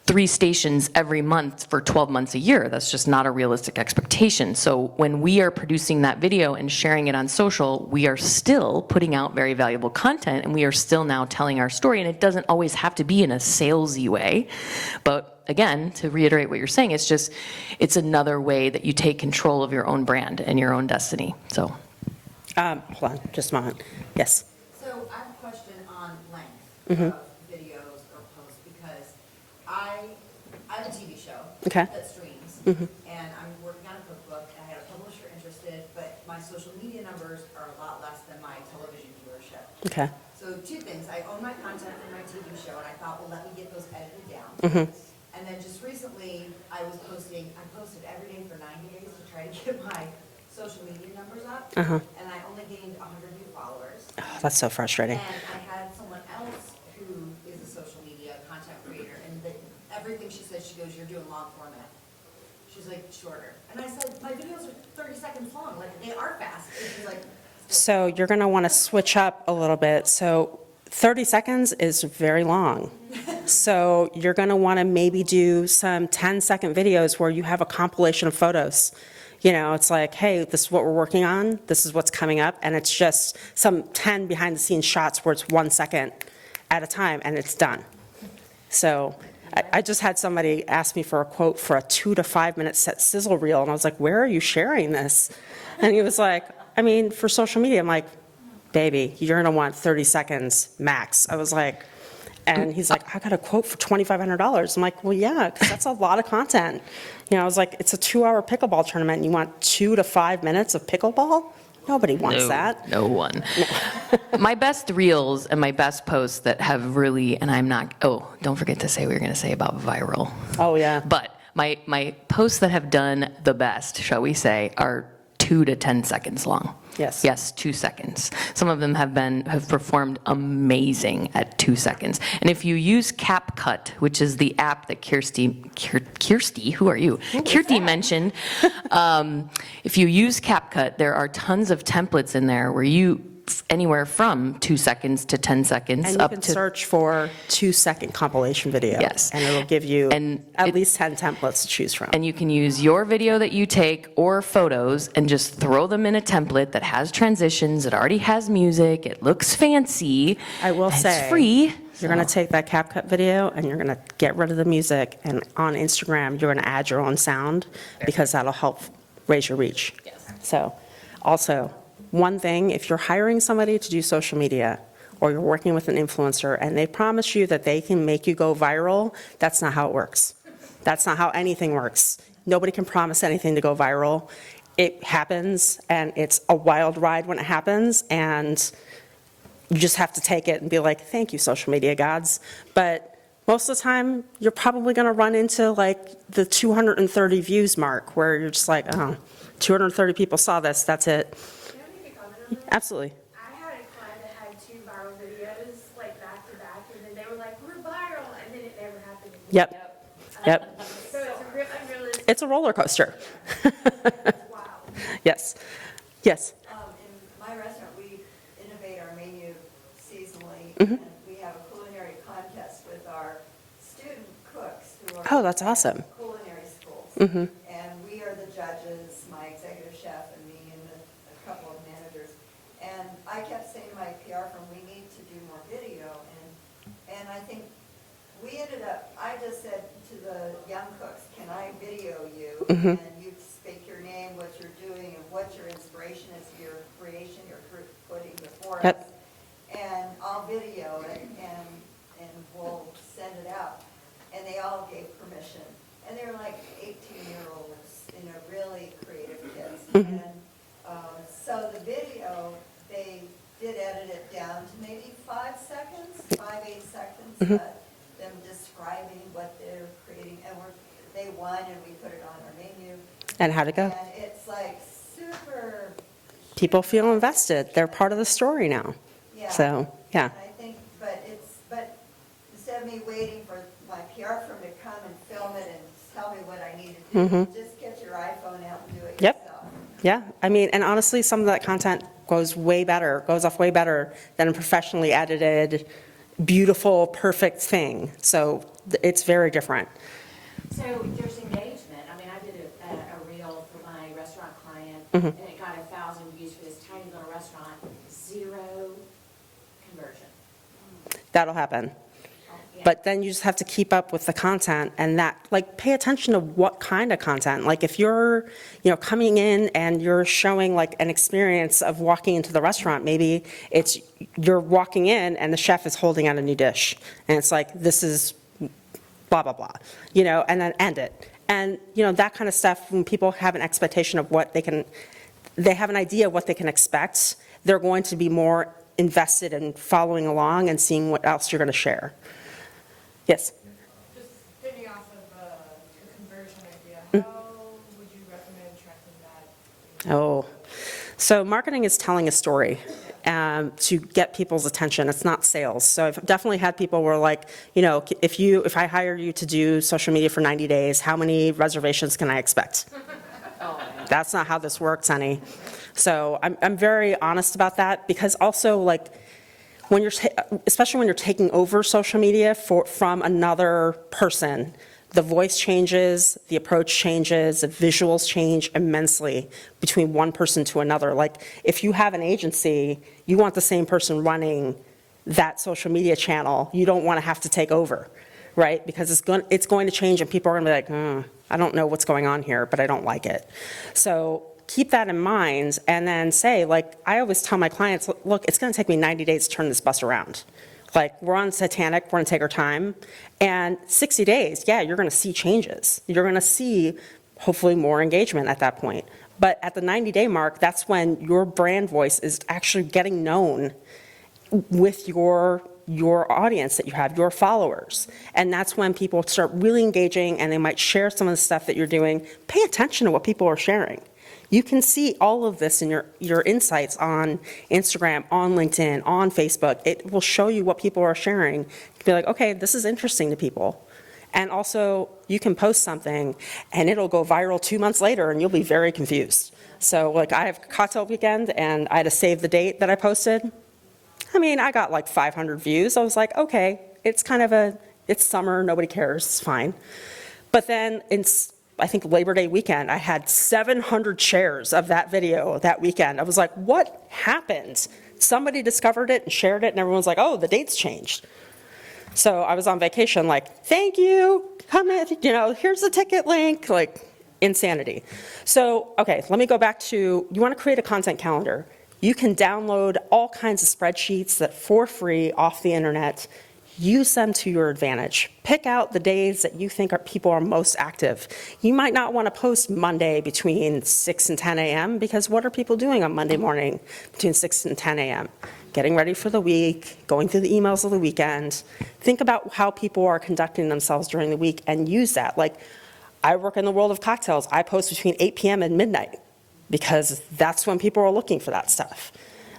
3 stations every month for 12 months a year. That's just not a realistic expectation. So when we are producing that video and sharing it on social, we are still putting out very valuable content, and we are still now telling our story, and it doesn't always have to be in a salesy way. But again, to reiterate what you're saying, it's another way that you take control of your own brand and your own destiny. So, Hold on, just a moment. Yes. So I have a question on length of videos or posts, because I have a TV show Okay. that streams, and I'm working on a cookbook, and I had a publisher interested, but my social media numbers are a lot less than my television viewership. Okay. So 2 things, I own my content from my TV show, and I thought, well, let me get those edited down. And then just recently, I posted every day for 90 days to try to get my social media numbers up, and I only gained 100 new followers. Oh, that's so frustrating. And I had someone else who is a social media content creator, and everything she said, she goes, you're doing long format. She's like, shorter. And I said, my videos are 30 seconds long, like, they are fast. And she's like, So you're going to want to switch up a little bit. So 30 seconds is very long. So you're going to want to maybe do some 10-second videos where you have a compilation of photos. You know, it's like, hey, this is what we're working on, this is what's coming up, and it's just some 10 behind-the-scenes shots where it's 1 second at a time, and it's done. So I just had somebody ask me for a quote for a 2 to 5 minute set sizzle reel, and I was like, where are you sharing this? And he was like, I mean, for social media. I'm like, baby, you're going to want 30 seconds max. I was like, and he's like, I got a quote for $2,500. I'm like, well, yeah, because that's a lot of content. You know, I was like, it's a 2-hour pickleball tournament, and you want 2 to 5 minutes of pickleball? Nobody wants that. No one. My best reels and my best posts that have really, and I'm not, don't forget to say what you're going to say about viral. Oh, yeah. But my posts that have done the best, shall we say, are 2 to 10 seconds long. Yes. Yes, 2 seconds. Some of them have performed amazing at 2 seconds. And if you use CapCut, which is the app that Kirsty, who are you? Kirti mentioned, if you use CapCut, there are tons of templates in there where you anywhere from 2 seconds to 10 seconds And you up can to search for 2-second compilation video. Yes. And it'll give you And at least 10 templates to choose from. And you can use your video that you take or photos and just throw them in a template that has transitions, it already has music, it looks fancy. I will and say, it's free. You're going to take that CapCut video and you're going to get rid of the music, and on Instagram, you're going to add your own sound because that'll help raise your reach. Yes. So, also, one thing, if you're hiring somebody to do social media or you're working with an influencer and they promise you that they can make you go viral, that's not how it works. That's not how anything works. Nobody can promise anything to go viral. It happens, and it's a wild ride when it happens, and you just have to take it and be like, thank you, social media gods. But most of the time, you're probably going to run into like the 230 views mark where you're just like, oh, 230 people saw this, that's it. Can I make a comment on that? Absolutely. I had a client that had 2 viral videos, like back to back, and then they were like, we're viral, and then it never happened again. Yep. So it's a real unrealistic, It's a roller coaster. wow. Yes. Yes. In my restaurant, we innovate our menu seasonally, Mm-hmm. and we have a culinary contest with our student cooks who are. Oh, that's awesome. at Culinary schools. Mhm. And we are the judges, my executive chef and me and a couple of managers. And I kept saying to my PR firm, we need to do more video, and I think we ended up, I just said to the young cooks, can I video you? Mhm. And you speak your name, what you're doing, and what your inspiration is, your creation you're putting before us. Yep. And I'll video it, and we'll send it out. and they all gave permission. And they were like 18-year-olds, really creative kids. And so the video, they did edit it down to maybe 5 seconds, 8 seconds, but them describing what they're creating. And they won, and we put it on our menu. And how'd it go? And it's like super. People feel invested. They're part of the story now. Yeah. So, yeah. And I think, but instead of me waiting for my PR firm to come and film it and tell me what I need to do, just get your iPhone out and do it Yep. yourself. Yeah, I mean, and honestly, some of that content goes off way better than a professionally edited, beautiful, perfect thing. So it's very different. So there's engagement. I mean, I did a reel for my restaurant client, Mm-hmm. and it got 1,000 views for this tiny little restaurant, 0 conversion. That'll happen. Yeah. But then you just have to keep up with the content and pay attention to what kind of content. Like if you're, coming in and you're showing like an experience of walking into the restaurant, maybe it's you're walking in and the chef is holding out a new dish. And it's like, this is blah, blah, blah, and then end it. And, that kind of stuff, when people have an expectation of they have an idea of what they can expect, they're going to be more invested in following along and seeing what else you're going to share. Yes? Just picking off of the conversion idea, how would you recommend tracking that? Oh, so marketing is telling a story to get people's attention. It's not sales. So I've definitely had people where like, if I hire you to do social media for 90 days, how many reservations can I expect? That's not how this works, honey. So I'm very honest about that, because also like when especially when you're taking over social media from another person, the voice changes, the approach changes, the visuals change immensely between one person to another. Like if you have an agency, you want the same person running that social media channel. You don't want to have to take over, right? Because it's going to change and people are going to be like, I don't know what's going on here, but I don't like it. So keep that in mind and then say, like, I always tell my clients, look, it's going to take me 90 days to turn this bus around. Like, we're on Titanic, we're going to take our time. And 60 days, yeah, you're going to see changes. You're going to see, hopefully, more engagement at that point. But at the 90-day mark, that's when your brand voice is actually getting known with your audience that you have, your followers. And that's when people start really engaging and they might share some of the stuff that you're doing. Pay attention to what people are sharing. You can see all of this in your insights on Instagram, on LinkedIn, on Facebook. It will show you what people are sharing. You'll be like, okay, this is interesting to people. And also, you can post something and it'll go viral 2 months later and you'll be very confused. So like I have cocktail weekend and I had to save the date that I posted. I mean, I got like 500 views. I was like, okay, it's summer, nobody cares, it's fine. But then I think Labor Day weekend, I had 700 shares of that video that weekend. I was like, what happened? Somebody discovered it and shared it, and everyone's like, oh, the date's changed. So I was on vacation, like, thank you, come in, here's the ticket link, like, insanity. So, okay, let me go back to, you want to create a content calendar. You can download all kinds of spreadsheets that for free off the internet. Use them to your advantage. Pick out the days that you think people are most active. You might not want to post Monday between 6 and 10 a.m. because what are people doing on Monday morning between 6 and 10 a.m.? Getting ready for the week, going through the emails of the weekend. Think about how people are conducting themselves during the week and use that. Like, I work in the world of cocktails. I post between 8 p.m. and midnight because that's when people are looking for that stuff.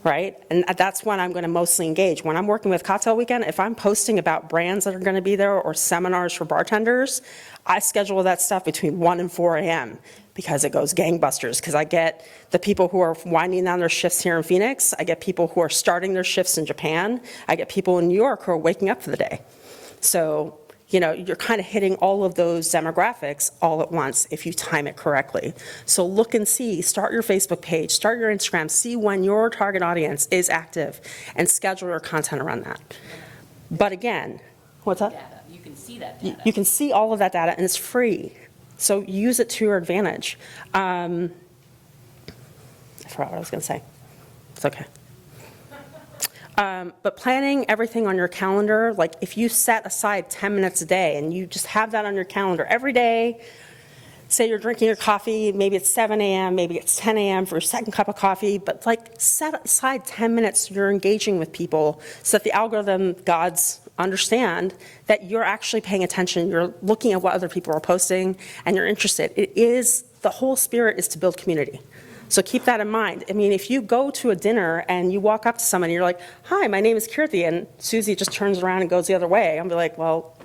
Right? And that's when I'm going to mostly engage. When I'm working with Cocktail Weekend, if I'm posting about brands that are going to be there or seminars for bartenders, I schedule that stuff between 1 and 4 a.m. because it goes gangbusters. Because I get the people who are winding down their shifts here in Phoenix. I get people who are starting their shifts in Japan. I get people in New York who are waking up for the day. So, you're kind of hitting all of those demographics all at once if you time it correctly. So look and see, start your Facebook page, start your Instagram, see when your target audience is active and schedule your content around that. But again, what's that? Data. You can see that data. You can see all of that data and it's free. So use it to your advantage. I forgot what I was going to say. It's okay. But planning everything on your calendar, like if you set aside 10 minutes a day and you just have that on your calendar every day, say you're drinking your coffee, maybe it's 7 a.m., maybe it's 10 a.m. for your second cup of coffee, but like set aside 10 minutes you're engaging with people so that the algorithm gods understand that you're actually paying attention, you're looking at what other people are posting, and you're interested. The whole spirit is to build community. So keep that in mind. I mean, if you go to a dinner and you walk up to somebody, you're like, hi, my name is Kirti, and Susie just turns around and goes the other way, I'm like, well,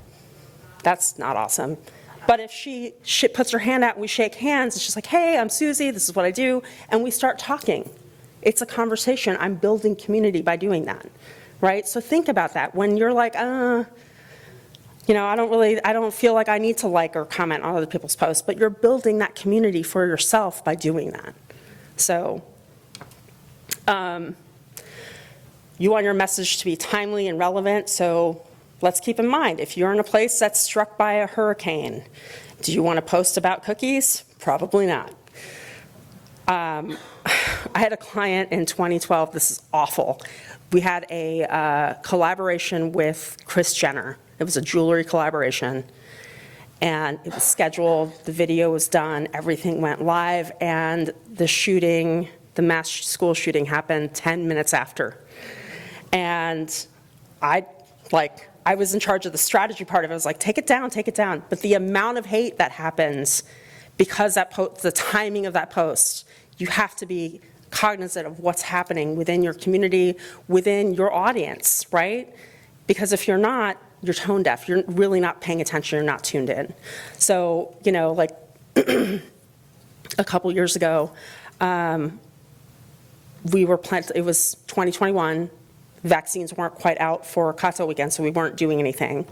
that's not awesome. But if she puts her hand out and we shake hands, it's just like, hey, I'm Susie, this is what I do, and we start talking. It's a conversation. I'm building community by doing that, right? So think about that. When you're like, I don't feel like I need to like or comment on other people's posts, but you're building that community for yourself by doing that. So you want your message to be timely and relevant, so let's keep in mind, if you're in a place that's struck by a hurricane, do you want to post about cookies? Probably not. I had a client in 2012, this is awful. We had a collaboration with Kris Jenner. It was a jewelry collaboration. And it was scheduled, the video was done, everything went live, and the mass school shooting happened 10 minutes after. And I was in charge of the strategy part of it. I was like, take it down, take it down. But the amount of hate that happens because the timing of that post, you have to be cognizant of what's happening within your community, within your audience, right? Because if you're not, you're tone deaf. You're really not paying attention. You're not tuned in. So, like a couple years ago, it was 2021. Vaccines weren't quite out for cocktail weekend, so we weren't doing anything.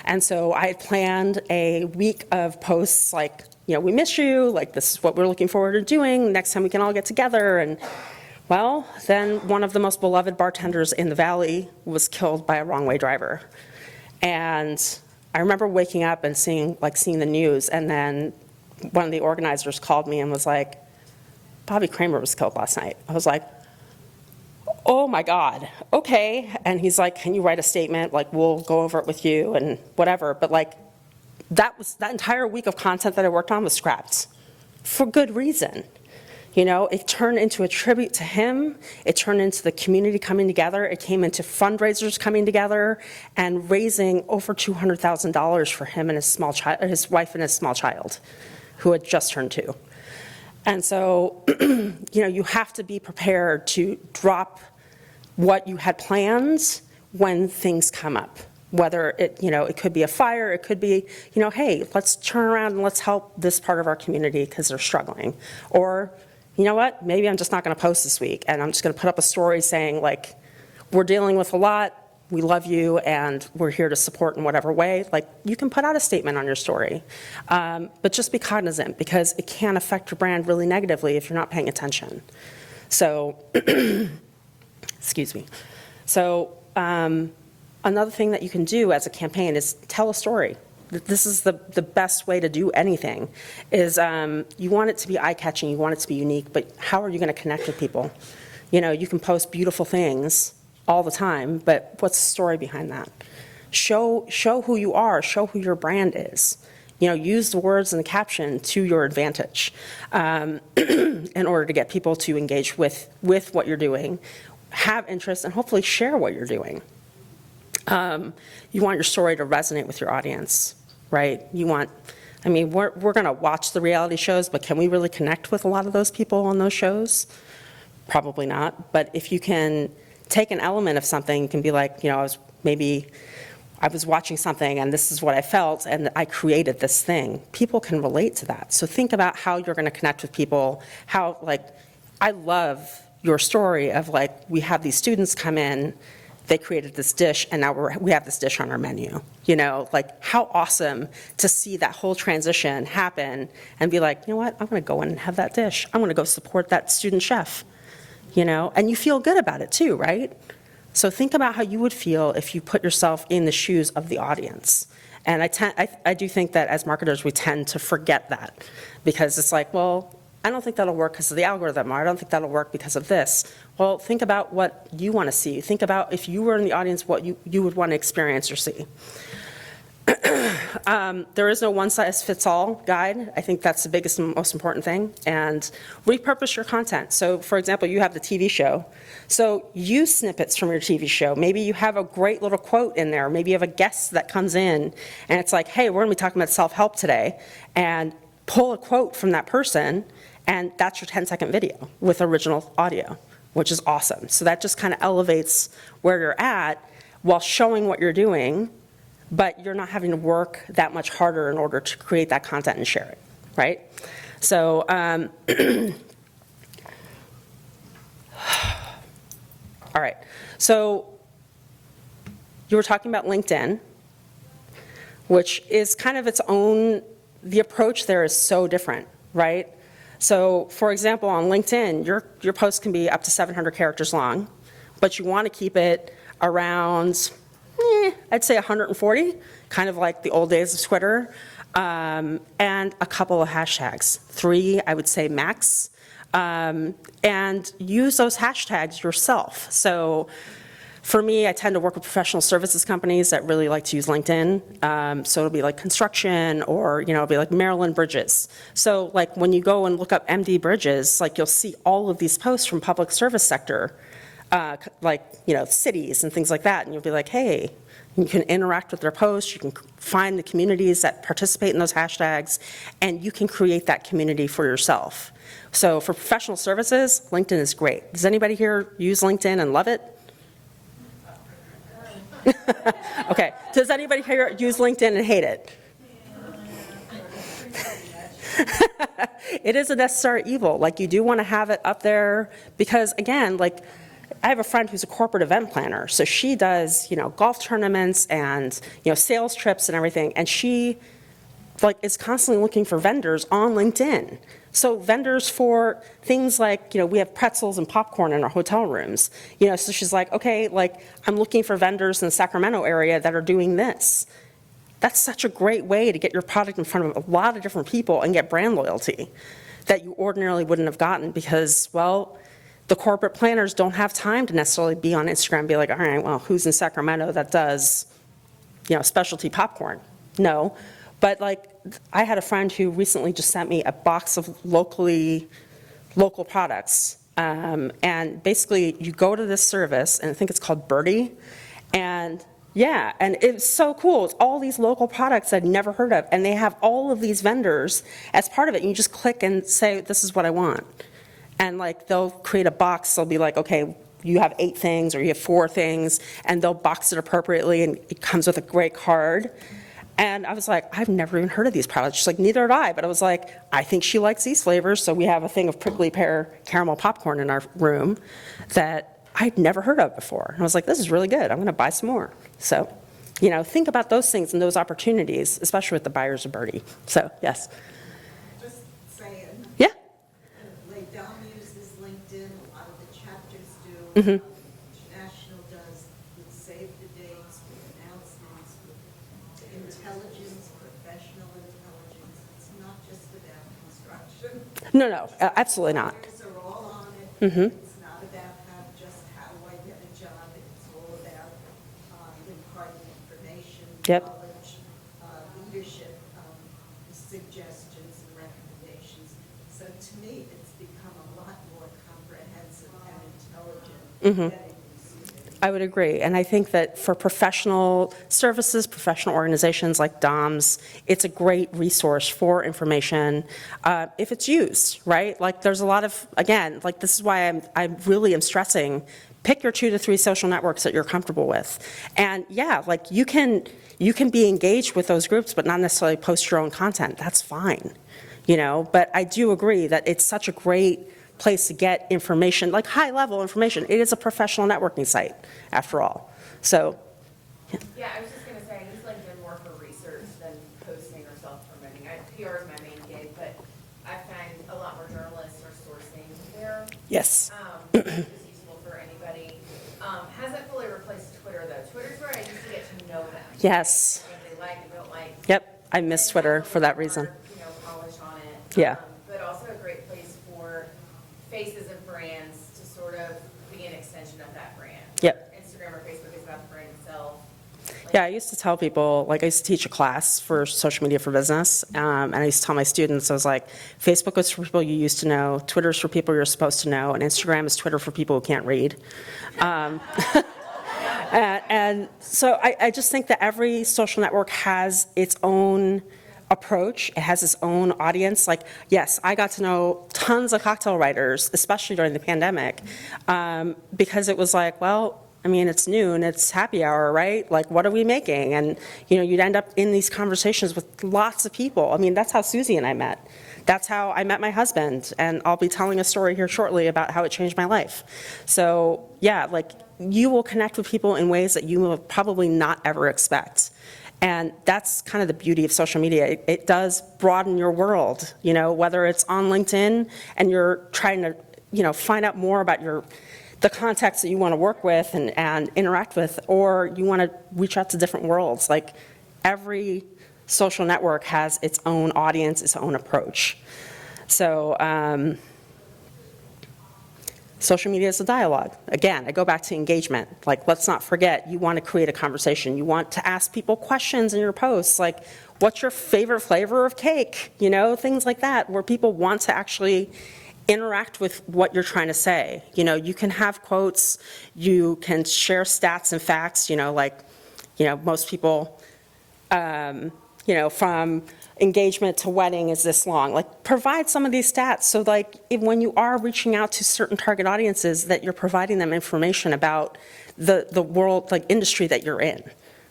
And so I had planned a week of posts like, we miss you, like this is what we're looking forward to doing, next time we can all get together. And well, then one of the most beloved bartenders in the Valley was killed by a wrong-way driver. And I remember waking up and seeing the news, and then one of the organizers called me and was like, Bobby Kramer was killed last night. I was like, oh my God, okay. And he's like, can you write a statement? Like, we'll go over it with you and whatever. But that entire week of content that I worked on was scrapped for good reason. It turned into a tribute to him. It turned into the community coming together. It came into fundraisers coming together and raising over $200,000 for him and his wife and his small child, who had just turned 2. And so, you have to be prepared to drop what you had planned when things come up. Whether it could be a fire, it could be, hey, let's turn around and let's help this part of our community because they're struggling. Or, you know what, maybe I'm just not going to post this week, and I'm just going to put up a story saying, we're dealing with a lot, we love you, and we're here to support in whatever way. You can put out a statement on your story, but just be cognizant, because it can affect your brand really negatively if you're not paying attention. So, excuse me. So, another thing that you can do as a campaign is tell a story. This is the best way to do anything, is you want it to be eye-catching, you want it to be unique, but how are you going to connect with people? You can post beautiful things all the time, but what's the story behind that? Show who you are, show who your brand is. Use the words in the caption to your advantage in order to get people to engage with what you're doing, have interest, and hopefully share what you're doing. You want your story to resonate with your audience, right? We're going to watch the reality shows, but can we really connect with a lot of those people on those shows? Probably not. But if you can take an element of something, you can be like, I was watching something and this is what I felt and I created this thing. People can relate to that. So think about how you're going to connect with people, I love your story of we have these students come in, they created this dish, and now we have this dish on our menu. How awesome to see that whole transition happen and be like, you know what, I'm going to go in and have that dish. I'm going to go support that student chef, and you feel good about it too, right? So think about how you would feel if you put yourself in the shoes of the audience. And I do think that as marketers, we tend to forget that, because it's I don't think that'll work because of the algorithm, or I don't think that'll work because of this. Well, think about what you want to see. Think about if you were in the audience, what you would want to experience or see. There is no one-size-fits-all guide. I think that's the biggest and most important thing. And repurpose your content. So, for example, you have the TV show. So use snippets from your TV show. Maybe you have a great little quote in there. Maybe you have a guest that comes in, and it's like, hey, we're going to be talking about self-help today. And pull a quote from that person, and that's your 10-second video with original audio, which is awesome. So that just kind of elevates where you're at while showing what you're doing, but you're not having to work that much harder in order to create that content and share it, right? So, all right. So you were talking about LinkedIn, which is kind of its own, the approach there is so different, right? So, for example, on LinkedIn, your post can be up to 700 characters long, but you want to keep it around, I'd say 140, kind of like the old days of Twitter, and a couple of hashtags, 3, I would say max, and use those hashtags yourself. So for me, I tend to work with professional services companies that really like to use LinkedIn. So it'll be like construction, or, it'll be like Maryland Bridges. So like when you go and look up MD Bridges, like you'll see all of these posts from public service sector, cities and things like that. And you'll be like, hey, you can interact with their posts, you can find the communities that participate in those hashtags, and you can create that community for yourself. So for professional services, LinkedIn is great. Does anybody here use LinkedIn and love it? Okay, does anybody here use LinkedIn and hate it? It is a necessary evil. Like, you do want to have it up there because, again, like, I have a friend who's a corporate event planner, so she does, golf tournaments and, sales trips and everything, and she, is constantly looking for vendors on LinkedIn. So vendors for things like, we have pretzels and popcorn in our hotel rooms. So she's like, okay, I'm looking for vendors in the Sacramento area that are doing this. That's such a great way to get your product in front of a lot of different people and get brand loyalty that you ordinarily wouldn't have gotten because, well, the corporate planners don't have time to necessarily be on Instagram and be like, all right, well, who's in Sacramento that does, specialty popcorn? No. But I had a friend who recently just sent me a box of local products. And basically you go to this service, and I think it's called Birdie. And yeah, and it's so cool. It's all these local products I'd never heard of. And they have all of these vendors as part of it. And you just click and say, this is what I want. And they'll create a box. They'll be like, okay, you have 8 things or you have 4 things. And they'll box it appropriately. And it comes with a great card. And I was like, I've never even heard of these products. She's like, neither had I. But I was like, I think she likes these flavors. So we have a thing of prickly pear caramel popcorn in our room that I'd never heard of before. And I was like, this is really good. I'm going to buy some more. So, think about those things and those opportunities, especially with the buyers of Birdie. So, yes. Just saying. Yeah. Like Dom uses LinkedIn, a lot of the chapters do. International does, with save the dates, with announcements, with intelligence, professional intelligence. It's not just about construction. No, absolutely not. Lawyers are all on it. It's not about how do I get a job. It's all about imparting information, Yep. knowledge, leadership, suggestions and recommendations. So to me, it's become a lot more comprehensive and intelligent than it used to be. I would agree. And I think that for professional services, professional organizations like DOMS, it's a great resource for information if it's used, right? There's a lot of, again, this is why I really am stressing, pick your 2 to 3 social networks that you're comfortable with. And yeah, you can be engaged with those groups, but not necessarily post your own content. That's fine, But I do agree that it's such a great place to get information, high-level information. It is a professional networking site, after all. So, Yeah, I was just going to say, I use LinkedIn more for research than posting or self-promoting. PR is my main gig, but I find a lot more journalists are sourcing there. yes. Which is useful for anybody. Hasn't fully replaced Twitter, though. Twitter's where I used to get to know them. Yes. What they like and don't like. Yep, I miss Twitter for that reason. Polish on it. Yeah. But also a great place faces of brands to sort of be an extension of that brand. Yep. Instagram or Facebook is about the brand itself. Yeah, I used to tell people, like I used to teach a class for social media for business, and I used to tell my students, I was like, Facebook is for people you used to know, Twitter is for people you're supposed to know, and Instagram is Twitter for people who can't read. And so I just think that every social network has its own approach. It has its own audience. Like, yes, I got to know tons of cocktail writers, especially during the pandemic, because it was like, well, I mean, it's noon, it's happy hour, right? Like, what are we making? And, you know, you'd end up in these conversations with lots of people. I mean, that's how Susie and I met. That's how I met my husband, and I'll be telling a story here shortly about how it changed my life. So, yeah, like, you will connect with people in ways that you will probably not ever expect. And that's kind of the beauty of social media. It does broaden your world, you know, whether it's on LinkedIn and you're trying to, you know, find out more about the contacts that you want to work with and interact with, or you want to reach out to different worlds. Like, every social network has its own audience, its own approach. So social media is a dialogue. Again, I go back to engagement. Like, let's not forget, you want to create a conversation. You want to ask people questions in your posts, like, what's your favorite flavor of cake? You know, things like that, where people want to actually interact with what you're trying to say. You know, you can have quotes, you can share stats and facts, you know, like, you know, most people, you know, from engagement to wedding is this long. Like, provide some of these stats so, like, when you are reaching out to certain target audiences, that you're providing them information about the world, like, industry that you're in,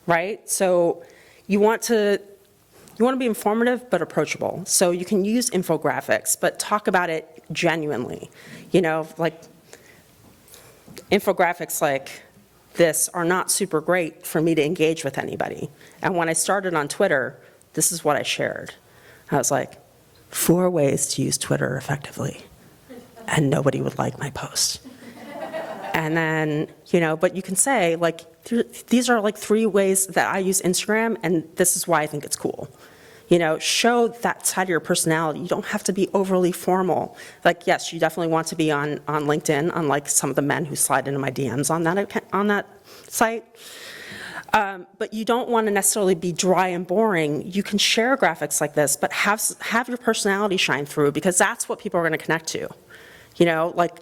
right? So you want to be informative but approachable. So you can use infographics, but talk about it genuinely. You know, like, infographics like this are not super great for me to engage with anybody. And when I started on Twitter, this is what I shared. I was like, 4 ways to use Twitter effectively. And nobody would like my post. And then, you know, but you can say, like, these are like 3 ways that I use Instagram, and this is why I think it's cool. You know, show that side of your personality. You don't have to be overly formal. Like, yes, you definitely want to be on LinkedIn, unlike some of the men who slide into my DMs on that site. But you don't want to necessarily be dry and boring. You can share graphics like this, but have your personality shine through, because that's what people are going to connect to. You know, like,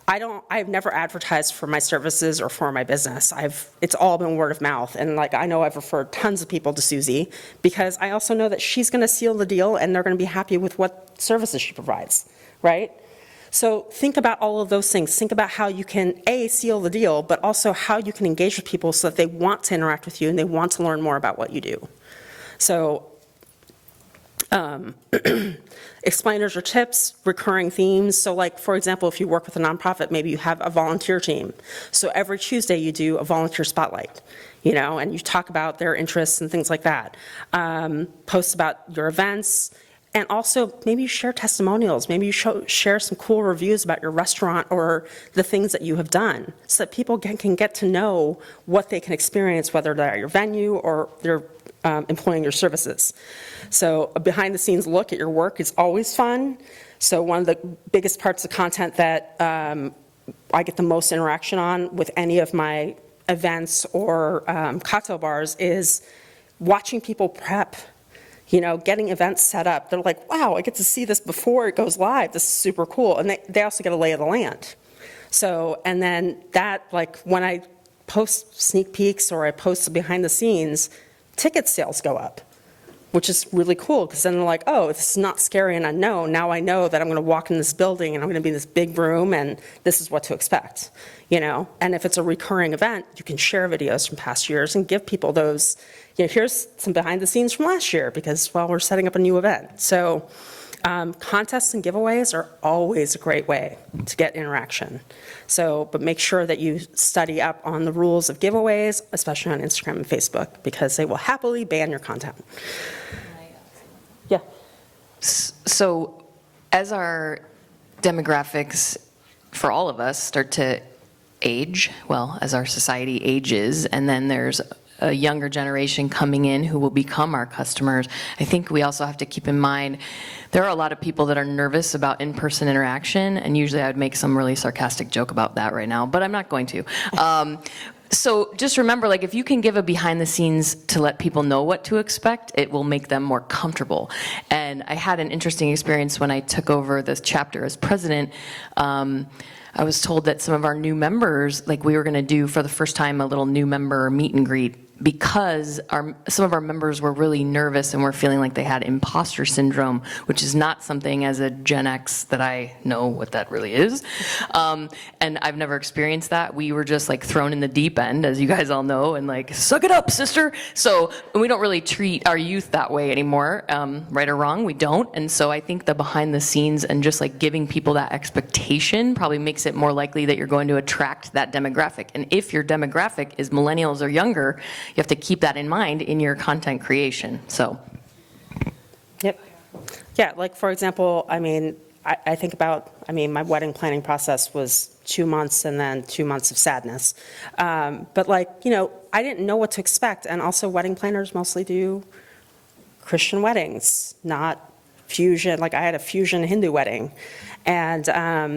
I've never advertised for my services or for my business. It's all been word of mouth. And, like, I know I've referred tons of people to Susie, because I also know that she's going to seal the deal and they're going to be happy with what services she provides, right? So think about all of those things. Think about how you can, A, seal the deal, but also how you can engage with people so that they want to interact with you and they want to learn more about what you do. So explainers or tips, recurring themes. So, like, for example, if you work with a nonprofit, maybe you have a volunteer team. So every Tuesday you do a volunteer spotlight, you know, and you talk about their interests and things like that. Post about your events. And also, maybe you share testimonials. Maybe you share some cool reviews about your restaurant or the things that you have done, so that people can get to know what they can experience, whether they're at your venue or they're employing your services. So a behind-the-scenes look at your work is always fun. So one of the biggest parts of content that I get the most interaction on with any of my events or cocktail bars is watching people prep. You know, getting events set up. They're like, wow, I get to see this before it goes live. This is super cool. And they also get a lay of the land. So, and then that, like, when I post sneak peeks or I post behind the scenes, ticket sales go up, which is really cool, because then they're like, oh, this is not scary and unknown. Now I know that I'm going to walk in this building and I'm going to be in this big room and this is what to expect, you know? And if it's a recurring event, you can share videos from past years and give people those, you know, here's some behind the scenes from last year, because, well, we're setting up a new event. So contests and giveaways are always a great way to get interaction. So, but make sure that you study up on the rules of giveaways, especially on Instagram and Facebook, because they will happily ban your content. Yeah. So as our demographics for all of us start to age, well, as our society ages, and then there's a younger generation coming in who will become our customers, I think we also have to keep in mind there are a lot of people that are nervous about in-person interaction, and usually I would make some really sarcastic joke about that right now, but I'm not going to. So just remember, like, if you can give a behind the scenes to let people know what to expect, it will make them more comfortable. And I had an interesting experience when I took over this chapter as president. I was told that some of our new members, like, we were going to do for the first time a little new member meet and greet, because some of our members were really nervous and were feeling like they had imposter syndrome, which is not something as a Gen X that I know what that really is. And I've never experienced that. We were just like thrown in the deep end, as you guys all know, and like, suck it up, sister. So we don't really treat our youth that way anymore, right or wrong, we don't. And so I think the behind the scenes and just like giving people that expectation probably makes it more likely that you're going to attract that demographic. And if your demographic is millennials or younger, you have to keep that in mind in your content creation, so. Yep. Yeah, like, for example, I mean, I think about, I mean, my wedding planning process was 2 months and then 2 months of sadness. But like, you know, I didn't know what to expect, and also wedding planners mostly do Christian weddings, not fusion. Like, I had a fusion Hindu wedding. And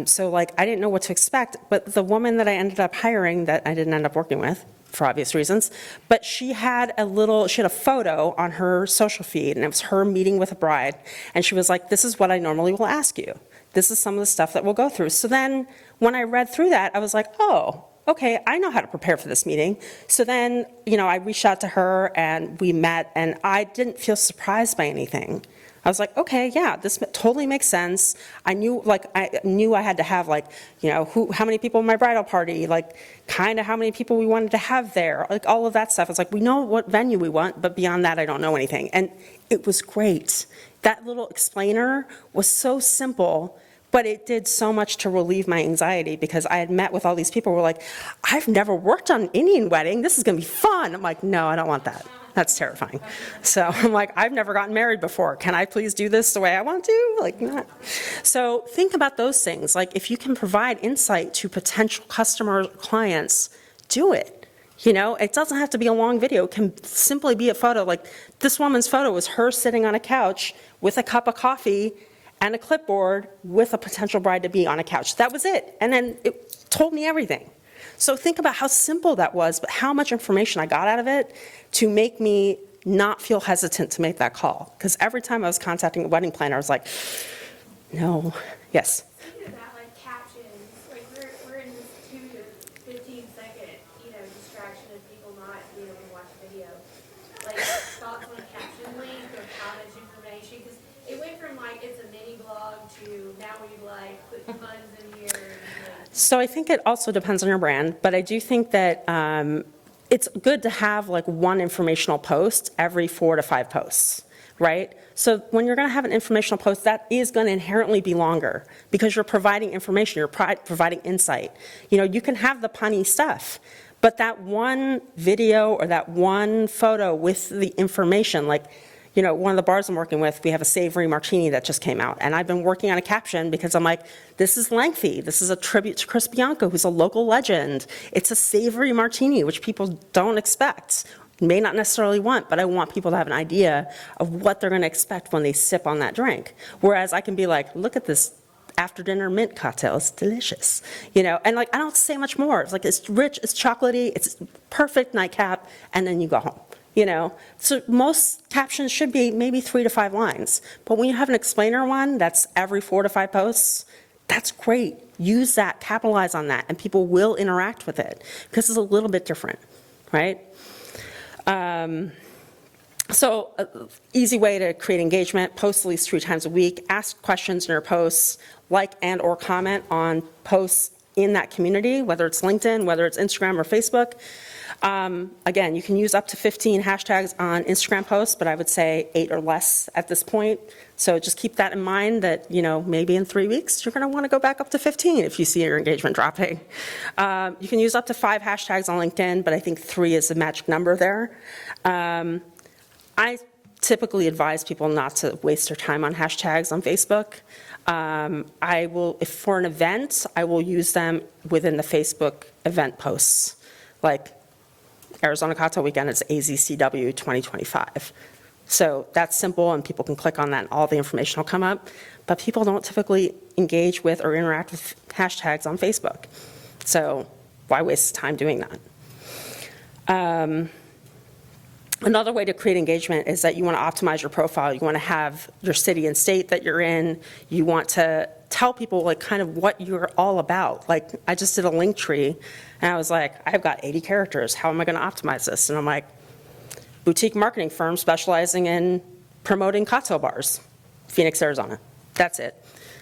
so like, I didn't know what to expect, but the woman that I ended up hiring, that I didn't end up working with, for obvious reasons, but she had a photo on her social feed, and it was her meeting with a bride, and she was like, this is what I normally will ask you. This is some of the stuff that we'll go through. So then, when I read through that, I was like, oh, okay, I know how to prepare for this meeting. So then, you know, I reached out to her, and we met, and I didn't feel surprised by anything. I was like, okay, yeah, this totally makes sense. I knew I had to have, like, you know, how many people in my bridal party, like, kind of how many people we wanted to have there, like, all of that stuff. It's like, we know what venue we want, but beyond that, I don't know anything. And it was great. That little explainer was so simple, but it did so much to relieve my anxiety, because I had met with all these people who were like, I've never worked on an Indian wedding. This is going to be fun. I'm like, no, I don't want that. That's terrifying. So I'm like, I've never gotten married before. Can I please do this the way I want to? Like, not. So think about those things. Like, if you can provide insight to potential customer clients, do it. You know, it doesn't have to be a long video. It can simply be a photo. Like, this woman's photo was her sitting on a couch with a cup of coffee and a clipboard with a potential bride to be on a couch. That was it. And then it told me everything. So think about how simple that was, but how much information I got out of it to make me not feel hesitant to make that call. Because every time I was contacting a wedding planner, I was like, no, yes. Thinking about like captions, like we're in this 2 to 15 second, you know, distraction of people not being able to watch a video. Like, thoughts on a caption link or how much information, because it went from like it's a mini blog to now we like put puns in here. So I think it also depends on your brand, but I do think that it's good to have like one informational post every 4 to 5 posts, right? So when you're going to have an informational post, that is going to inherently be longer, because you're providing information, you're providing insight. You know, you can have the punny stuff, but that one video or that one photo with the information, like, you know, one of the bars I'm working with, we have a savory martini that just came out. And I've been working on a caption because I'm like, this is lengthy. This is a tribute to Chris Bianco, who's a local legend. It's a savory martini, which people don't expect, may not necessarily want, but I want people to have an idea of what they're going to expect when they sip on that drink. Whereas I can be like, look at this after dinner mint cocktail, it's delicious, you know, and like, I don't say much more. It's like, it's rich, it's chocolatey, it's perfect nightcap, and then you go home. You know, so most captions should be maybe 3 to 5 lines. But when you have an explainer one that's every 4 to 5 posts, that's great. Use that, capitalize on that, and people will interact with it because it's a little bit different, right? So easy way to create engagement, post at least 3 times a week, ask questions in your posts, like and or comment on posts in that community, whether it's LinkedIn, whether it's Instagram or Facebook. Again, you can use up to 15 hashtags on Instagram posts, but I would say 8 or less at this point. So just keep that in mind that, you know, maybe in 3 weeks, you're going to want to go back up to 15 if you see your engagement dropping. You can use up to 5 hashtags on LinkedIn, but I think 3 is the magic number there. I typically advise people not to waste their time on hashtags on Facebook. I will, if for an event, I will use them within the Facebook event posts. Like, Arizona Cocktail Weekend is AZCW 2025. So that's simple, and people can click on that, and all the information will come up. But people don't typically engage with or interact with hashtags on Facebook. So why waste time doing that? Another way to create engagement is that you want to optimize your profile. You want to have your city and state that you're in. You want to tell people like kind of what you're all about. Like I just did a link tree, and I was like, I've got 80 characters. How am I going to optimize this? And I'm like, boutique marketing firm specializing in promoting cocktail bars, Phoenix, Arizona. That's it.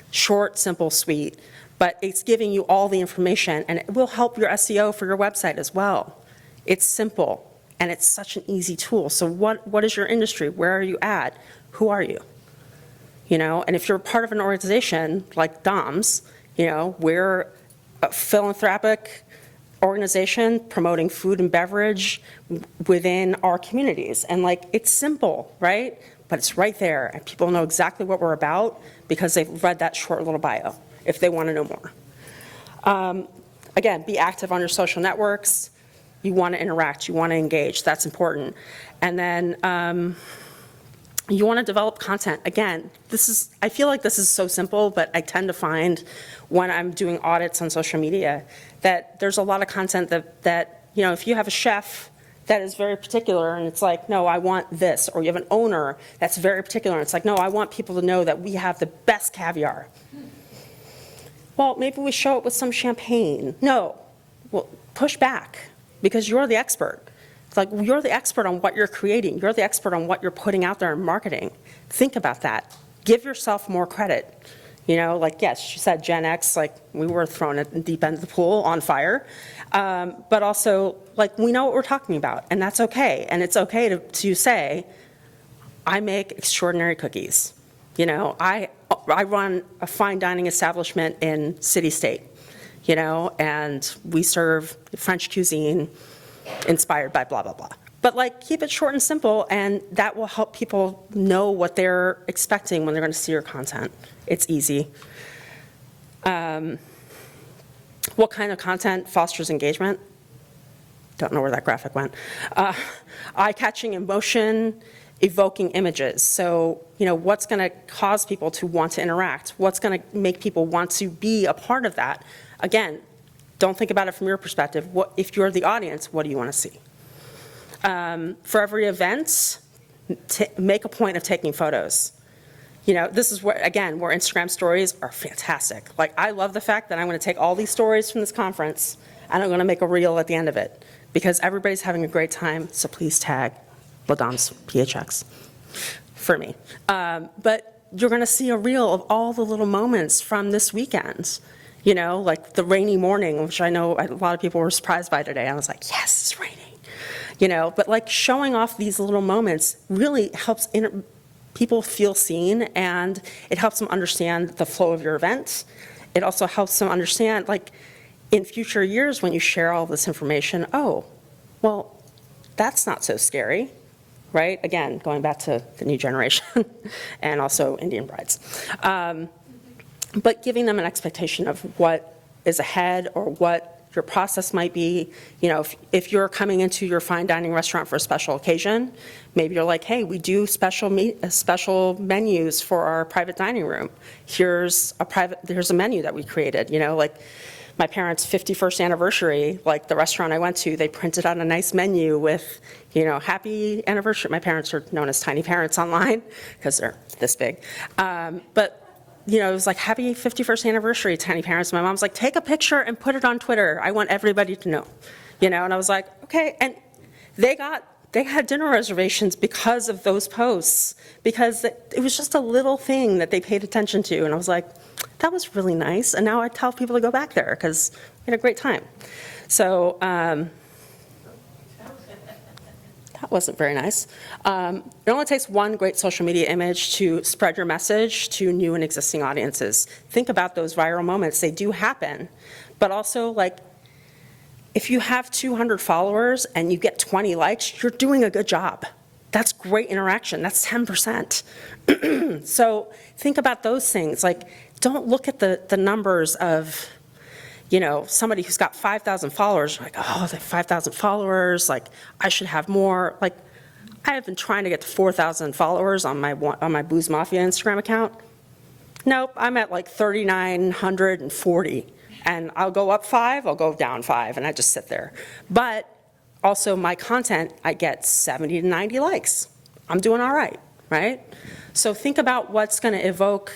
Short, simple, sweet. But it's giving you all the information, and it will help your SEO for your website as well. It's simple. And it's such an easy tool. So what is your industry? Where are you at? Who are you? You know, and if you're part of an organization like DOMS, you know, we're a philanthropic organization promoting food and beverage within our communities. And like, it's simple, right? But it's right there, and people know exactly what we're about because they've read that short little bio, if they want to know more. Again, be active on your social networks. You want to interact, you want to engage, that's important. And then you want to develop content. Again, I feel like this is so simple, but I tend to find when I'm doing audits on social media that there's a lot of content that you know, if you have a chef that is very particular and it's like, no, I want this, or you have an owner that's very particular and it's like, no, I want people to know that we have the best caviar. Well, maybe we show it with some champagne. No, well, push back. Because you're the expert. It's like you're the expert on what you're creating. You're the expert on what you're putting out there in marketing. Think about that. Give yourself more credit. You know, like, yes, she said Gen X, like we were thrown at the deep end of the pool on fire. But also, like, we know what we're talking about, and that's okay. And it's okay to say, I make extraordinary cookies. You know, I run a fine dining establishment in City State. You know, and we serve French cuisine inspired by blah, blah, blah. But like, keep it short and simple, and that will help people know what they're expecting when they're going to see your content. It's easy. What kind of content fosters engagement? Don't know where that graphic went. Eye-catching emotion, evoking images. So, you know, what's going to cause people to want to interact? What's going to make people want to be a part of that? Again, don't think about it from your perspective. If you're the audience, what do you want to see? For every event, make a point of taking photos. You know, this is where, again, where Instagram stories are fantastic. Like, I love the fact that I'm going to take all these stories from this conference and I'm going to make a reel at the end of it because everybody's having a great time, so please tag LaDom's PHX for me. But you're going to see a reel of all the little moments from this weekend. You know, like the rainy morning, which I know a lot of people were surprised by today. I was like, yes, it's raining. You know, but like showing off these little moments really helps people feel seen, and it helps them understand the flow of your event. It also helps them understand, like, in future years when you share all this information, oh, well, that's not so scary, right? Again, going back to the new generation and also Indian brides. But giving them an expectation of what is ahead or what your process might be. You know, if you're coming into your fine dining restaurant for a special occasion, maybe you're like, hey, we do special menus for our private dining room. Here's a menu that we created, you know, like my parents' 51st anniversary, like the restaurant I went to, they printed out a nice menu with, you know, happy anniversary. My parents are known as tiny parents online because they're this big. But you know, it was like, happy 51st anniversary, tiny parents. My mom's like, take a picture and put it on Twitter. I want everybody to know, you know, and I was like, okay. And they had dinner reservations because of those posts, because it was just a little thing that they paid attention to. And I was like, that was really nice. And now I tell people to go back there because we had a great time. So, that wasn't very nice. It only takes one great social media image to spread your message to new and existing audiences. Think about those viral moments. They do happen. But also, like, if you have 200 followers and you get 20 likes, you're doing a good job. That's great interaction. That's 10%. So think about those things. Like, don't look at the numbers of, somebody who's got 5,000 followers, like, oh, they have 5,000 followers, like, I should have more. Like, I have been trying to get to 4,000 followers on my Booze Mafia Instagram account. Nope, I'm at like 3,940. And I'll go up 5, I'll go down 5, and I just sit there. But also my content, I get 70 to 90 likes. I'm doing all right, right? So think about what's going to evoke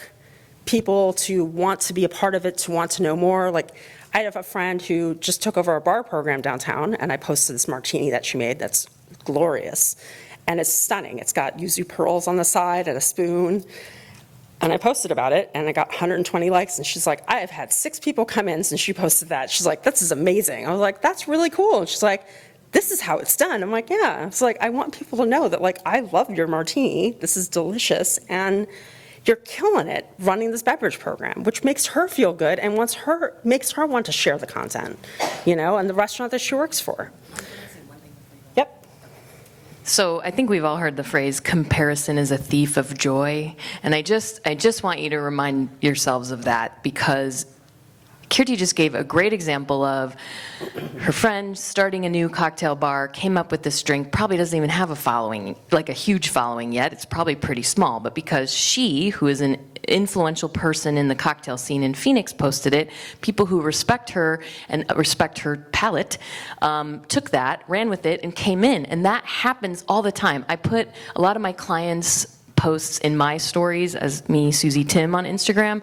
people to want to be a part of it, to want to know more. Like, I have a friend who just took over a bar program downtown, and I posted this martini that she made that's glorious. And it's stunning. It's got yuzu pearls on the side and a spoon. And I posted about it, and I got 120 likes, and she's like, I have had 6 people come in since she posted that. She's like, this is amazing. I was like, that's really cool. And she's like, this is how it's done. I'm like, yeah. It's like, I want people to know that, like, I love your martini. This is delicious, and you're killing it running this beverage program, which makes her feel good and makes her want to share the content, and the restaurant that she works for. Yep. So I think we've all heard the phrase, comparison is a thief of joy. And I just want you to remind yourselves of that, because Kirti just gave a great example of her friend starting a new cocktail bar, came up with this drink, probably doesn't even have a following, like a huge following yet. It's probably pretty small, but because she, who is an influential person in the cocktail scene in Phoenix, posted it, people who respect her and respect her palate took that, ran with it, and came in. And that happens all the time. I put a lot of my clients' posts in my stories as me, Susie Tim, on Instagram.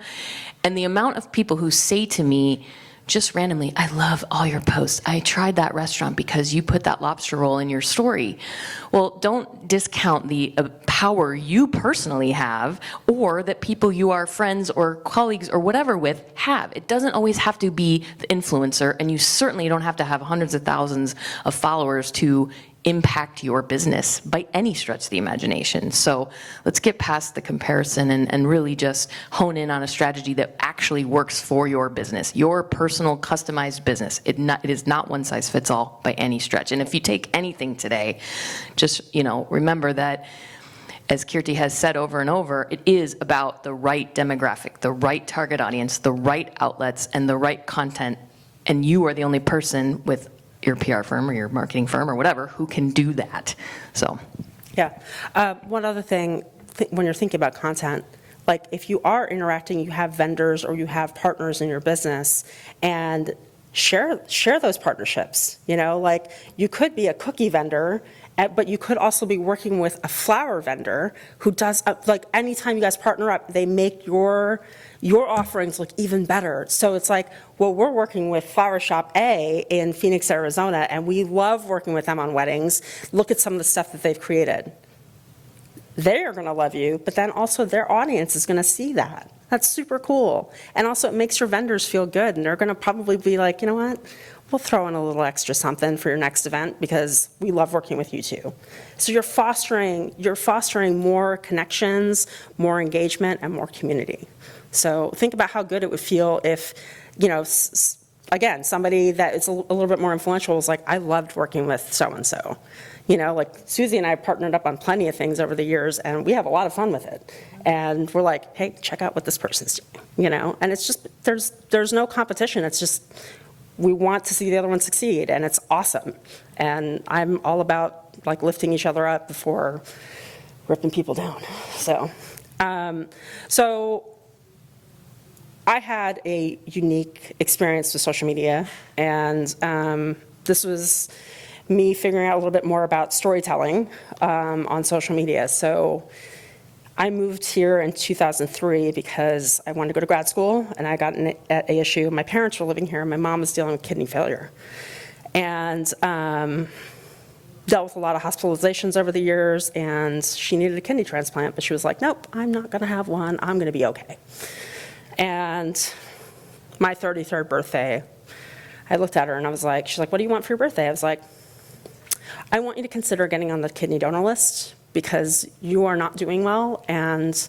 And the amount of people who say to me, just randomly, I love all your posts. I tried that restaurant because you put that lobster roll in your story. Well, don't discount the power you personally have, or that people you are friends or colleagues or whatever with have. It doesn't always have to be the influencer, and you certainly don't have to have hundreds of thousands of followers to impact your business by any stretch of the imagination. So let's get past the comparison and really just hone in on a strategy that actually works for your business, your personal customized business. It is not one size fits all by any stretch. And if you take anything today, just remember that, as Kirti has said over and over, it is about the right demographic, the right target audience, the right outlets, and the right content. And you are the only person with your PR firm or your marketing firm or whatever who can do that. So, yeah. One other thing, when you're thinking about content, like if you are interacting, you have vendors or you have partners in your business, and share those partnerships. Like you could be a cookie vendor, but you could also be working with a flour vendor who does, like anytime you guys partner up, they make your offerings look even better. So it's like, well, we're working with Flower Shop A in Phoenix, Arizona, and we love working with them on weddings. Look at some of the stuff that they've created. They are gonna love you, but then also their audience is gonna see that. That's super cool. And also it makes your vendors feel good, and they're gonna probably be like, you know what? We'll throw in a little extra something for your next event because we love working with you too. So you're fostering more connections, more engagement, and more community. So think about how good it would feel if, again, somebody that is a little bit more influential was like, I loved working with so-and-so. Like Susie and I partnered up on plenty of things over the years, and we have a lot of fun with it. And we're like, hey, check out what this person's doing, And it's just, there's no competition. It's just, we want to see the other one succeed, and it's awesome. And I'm all about like lifting each other up before ripping people down. So I had a unique experience with social media, and this was me figuring out a little bit more about storytelling on social media. So I moved here in 2003 because I wanted to go to grad school, and I got in at ASU. My parents were living here, and my mom was dealing with kidney failure. And dealt with a lot of hospitalizations over the years, and she needed a kidney transplant, but she was like, nope, I'm not gonna have one, I'm gonna be okay. And my 33rd birthday, I looked at her and I was like, she's like, what do you want for your birthday? I was like, I want you to consider getting on the kidney donor list because you are not doing well. And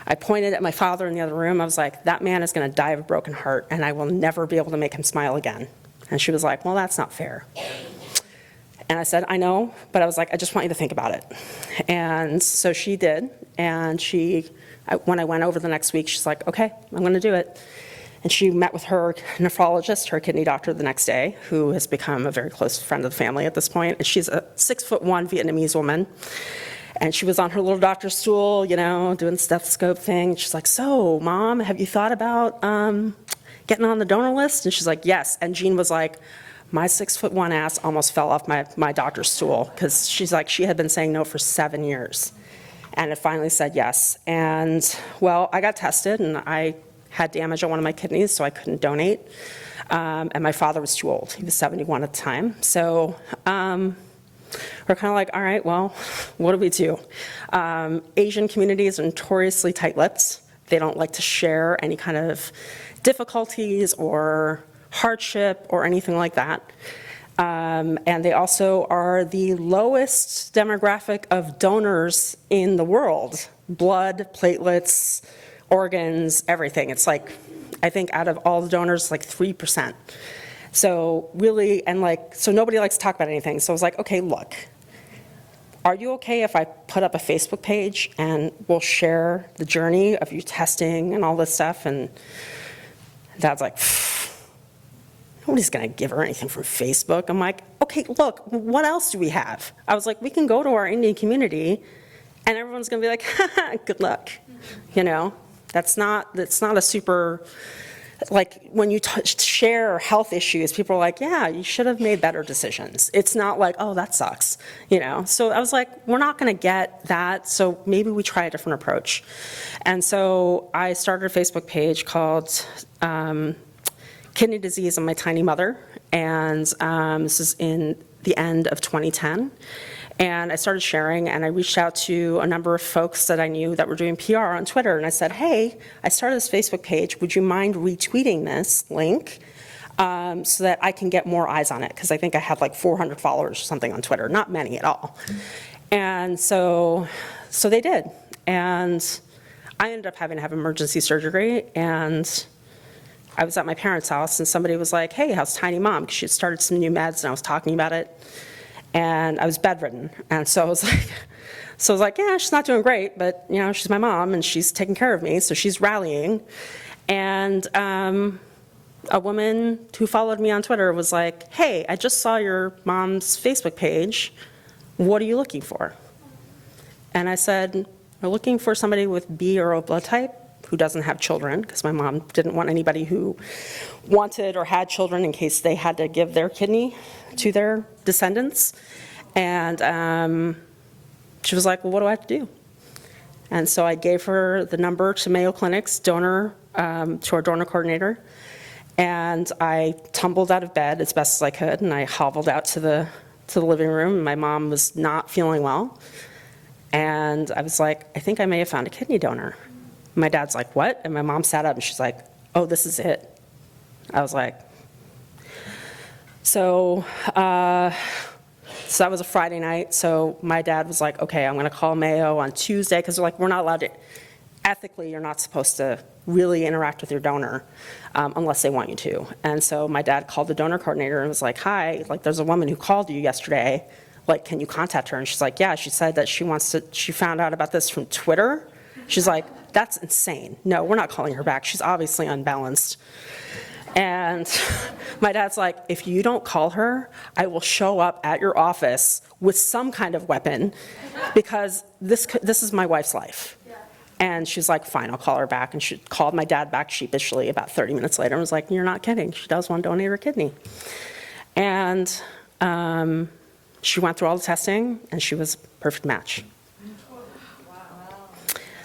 I pointed at my father in the other room. I was like, that man is going to die of a broken heart, and I will never be able to make him smile again. And she was like, well, that's not fair. And I said, I know, but I was like, I just want you to think about it. And so she did. And when I went over the next week, she's like, okay, I'm going to do it. And she met with her nephrologist, her kidney doctor, the next day, who has become a very close friend of the family at this point. And she's a 6'1" Vietnamese woman. And she was on her little doctor's stool, you know, doing the stethoscope thing. She's like, so, Mom, have you thought about getting on the donor list? And she's like, yes. And Jean was like, my 6'1" ass almost fell off my doctor's stool, because she's like, she had been saying no for 7 years. And it finally said yes. And, well, I got tested, and I had damage on one of my kidneys, so I couldn't donate. And my father was too old. He was 71 at the time. So we're kind of like, all right, well, what do we do? Asian communities are notoriously tight-lipped. They don't like to share any kind of difficulties or hardship or anything like that. And they also are the lowest demographic of donors in the world. Blood, platelets, organs, everything. It's like, I think out of all the donors, like 3%. So really, and like, so nobody likes to talk about anything. So I was like, okay, look, are you okay if I put up a Facebook page and we'll share the journey of you testing and all this stuff? And Dad's like, nobody's gonna give her anything from Facebook. I'm like, okay, look, what else do we have? I was like, we can go to our Indian community and everyone's gonna be like, haha, good luck, you know? That's not a super, like, when you share health issues, people are like, yeah, you should have made better decisions. It's not like, oh, that sucks, you know? So I was like, we're not gonna get that, so maybe we try a different approach. And so I started a Facebook page called Kidney Disease and My Tiny Mother, and this is in the end of 2010. And I started sharing, and I reached out to a number of folks that I knew that were doing PR on Twitter, and I said, hey, I started this Facebook page, would you mind retweeting this link so that I can get more eyes on it? Because I think I had like 400 followers or something on Twitter, not many at all. And so they did. And I ended up having to have emergency surgery, and I was at my parents' house, and somebody was like, hey, how's Tiny Mom? Because she had started some new meds, and I was talking about it. And I was bedridden, and so I was like, yeah, she's not doing great, but you know, she's my mom, and she's taking care of me, so she's rallying. And a woman who followed me on Twitter was like, hey, I just saw your mom's Facebook page. What are you looking for? And I said, we're looking for somebody with B or O blood type who doesn't have children, because my mom didn't want anybody who wanted or had children in case they had to give their kidney to their descendants. And she was like, well, what do I have to do? And so I gave her the number to Mayo Clinic's donor, to our donor coordinator. And I tumbled out of bed as best as I could, and I hobbled out to the living room. My mom was not feeling well. And I was like, I think I may have found a kidney donor. My dad's like, what? And my mom sat up and she's like, oh, this is it. I was like, so that was a Friday night. So my dad was like, okay, I'm gonna call Mayo on Tuesday, because they're like, we're not allowed to, ethically, you're not supposed to really interact with your donor unless they want you to. And so my dad called the donor coordinator and was like, hi, like there's a woman who called you yesterday, like can you contact her? And she's like, yeah, she said that she found out about this from Twitter. She's like, that's insane. No, we're not calling her back. She's obviously unbalanced. And my dad's like, if you don't call her, I will show up at your office with some kind of weapon, because this is my wife's life. And she's like, fine, I'll call her back. And she called my dad back sheepishly about 30 minutes later and was like, you're not kidding. She does want to donate her kidney. And she went through all the testing, and she was a perfect match.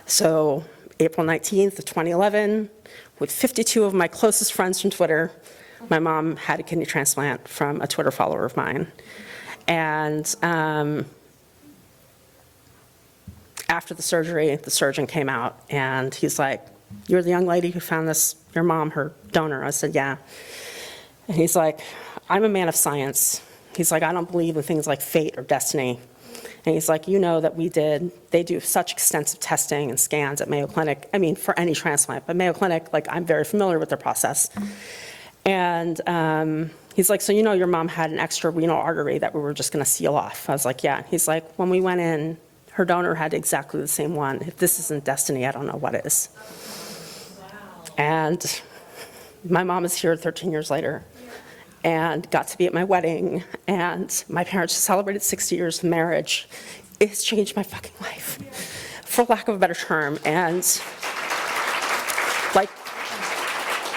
So April 19th of 2011, with 52 of my closest friends from Twitter, my mom had a kidney transplant from a Twitter follower of mine. And after the surgery, the surgeon came out, and he's like, you're the young lady who found this, your mom, her donor. I said, yeah. And he's like, I'm a man of science. He's like, I don't believe in things like fate or destiny. And he's like, you know that they do such extensive testing and scans at Mayo Clinic, I mean, for any transplant, but Mayo Clinic, like, I'm very familiar with their process. And he's like, so you know your mom had an extra renal artery that we were just gonna seal off. I was like, yeah. He's like, when we went in, her donor had exactly the same one. If this isn't destiny, I don't know what is. Wow. And my mom is here 13 years later and got to be at my wedding, and my parents celebrated 60 years of marriage. It's changed my fucking life, for lack of a better term. And like,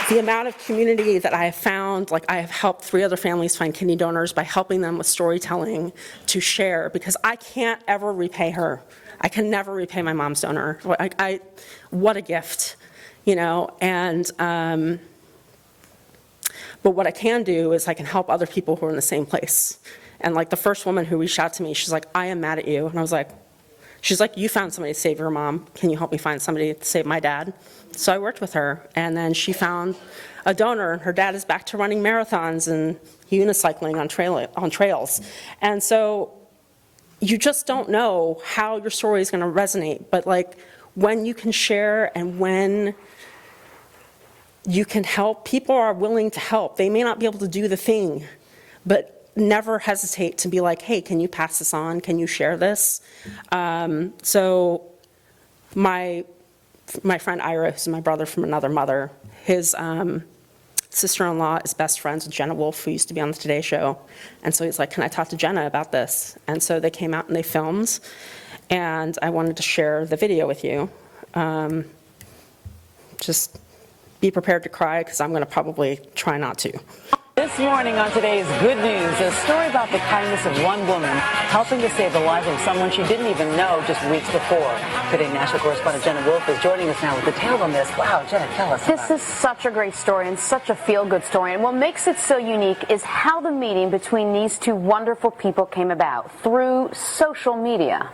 the amount of community that I have found, like I have helped 3 other families find kidney donors by helping them with storytelling to share, because I can't ever repay her. I can never repay my mom's donor. What a gift, you know, and, but what I can do is I can help other people who are in the same place. And like the first woman who reached out to me, she's like, I am mad at you. And I was like, she's like, you found somebody to save your mom. Can you help me find somebody to save my dad? So I worked with her, and then she found a donor, and her dad is back to running marathons and unicycling on trails. And so you just don't know how your story is going to resonate, but like when you can share and when you can help, people are willing to help. They may not be able to do the thing, but never hesitate to be like, hey, can you pass this on? Can you share this? So my friend Ira, who's my brother from another mother, his sister-in-law is best friends with Jenna Wolfe, who used to be on the Today Show. And so he's like, can I talk to Jenna about this? And so they came out and they filmed, and I wanted to share the video with you. Just be prepared to cry, because I'm going to probably try not to. This morning on today's Good News, a story about the kindness of one woman helping to save the life of someone she didn't even know just weeks before. Today, national correspondent Jenna Wolfe is joining us now with details on this. Wow, Jenna, tell us. This is such a great story and such a feel-good story. And what makes it so unique is how the meeting between these 2 wonderful people came about through social media.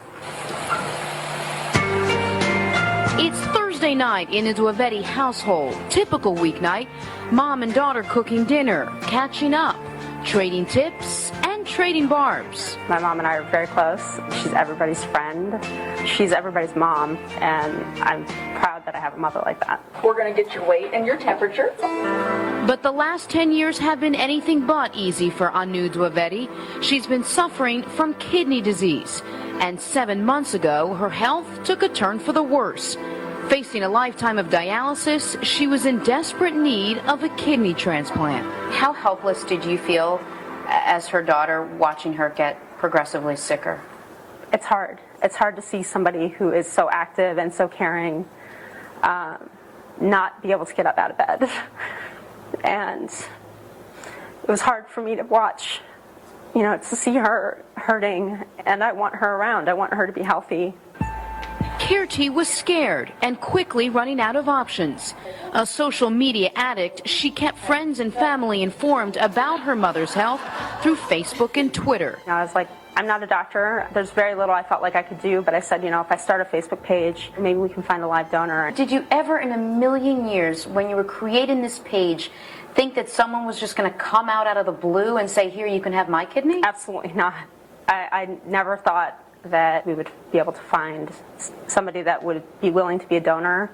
It's Thursday night in a Duavetti household. Typical weeknight. Mom and daughter cooking dinner, catching up, trading tips, and trading barbs. My mom and I are very close. She's everybody's friend. She's everybody's mom, and I'm proud that I have a mother like that. We're going to get your weight and your temperature. But the last 10 years have been anything but easy for Anu Duavetti. She's been suffering from kidney disease, and 7 months ago, her health took a turn for the worse. Facing a lifetime of dialysis, she was in desperate need of a kidney transplant. How helpless did you feel as her daughter watching her get progressively sicker? It's hard. It's hard to see somebody who is so active and so caring not be able to get up out of bed. And it was hard for me to watch, you know, to see her hurting, and I want her around. I want her to be healthy. Kirti was scared and quickly running out of options. A social media addict, she kept friends and family informed about her mother's health through Facebook and Twitter. I was like, I'm not a doctor. There's very little I felt like I could do, but I said, you know, if I start a Facebook page, maybe we can find a live donor. Did you ever in a million years, when you were creating this page, think that someone was just going to come out of the blue and say, here, you can have my kidney? Absolutely not. I never thought that we would be able to find somebody that would be willing to be a donor,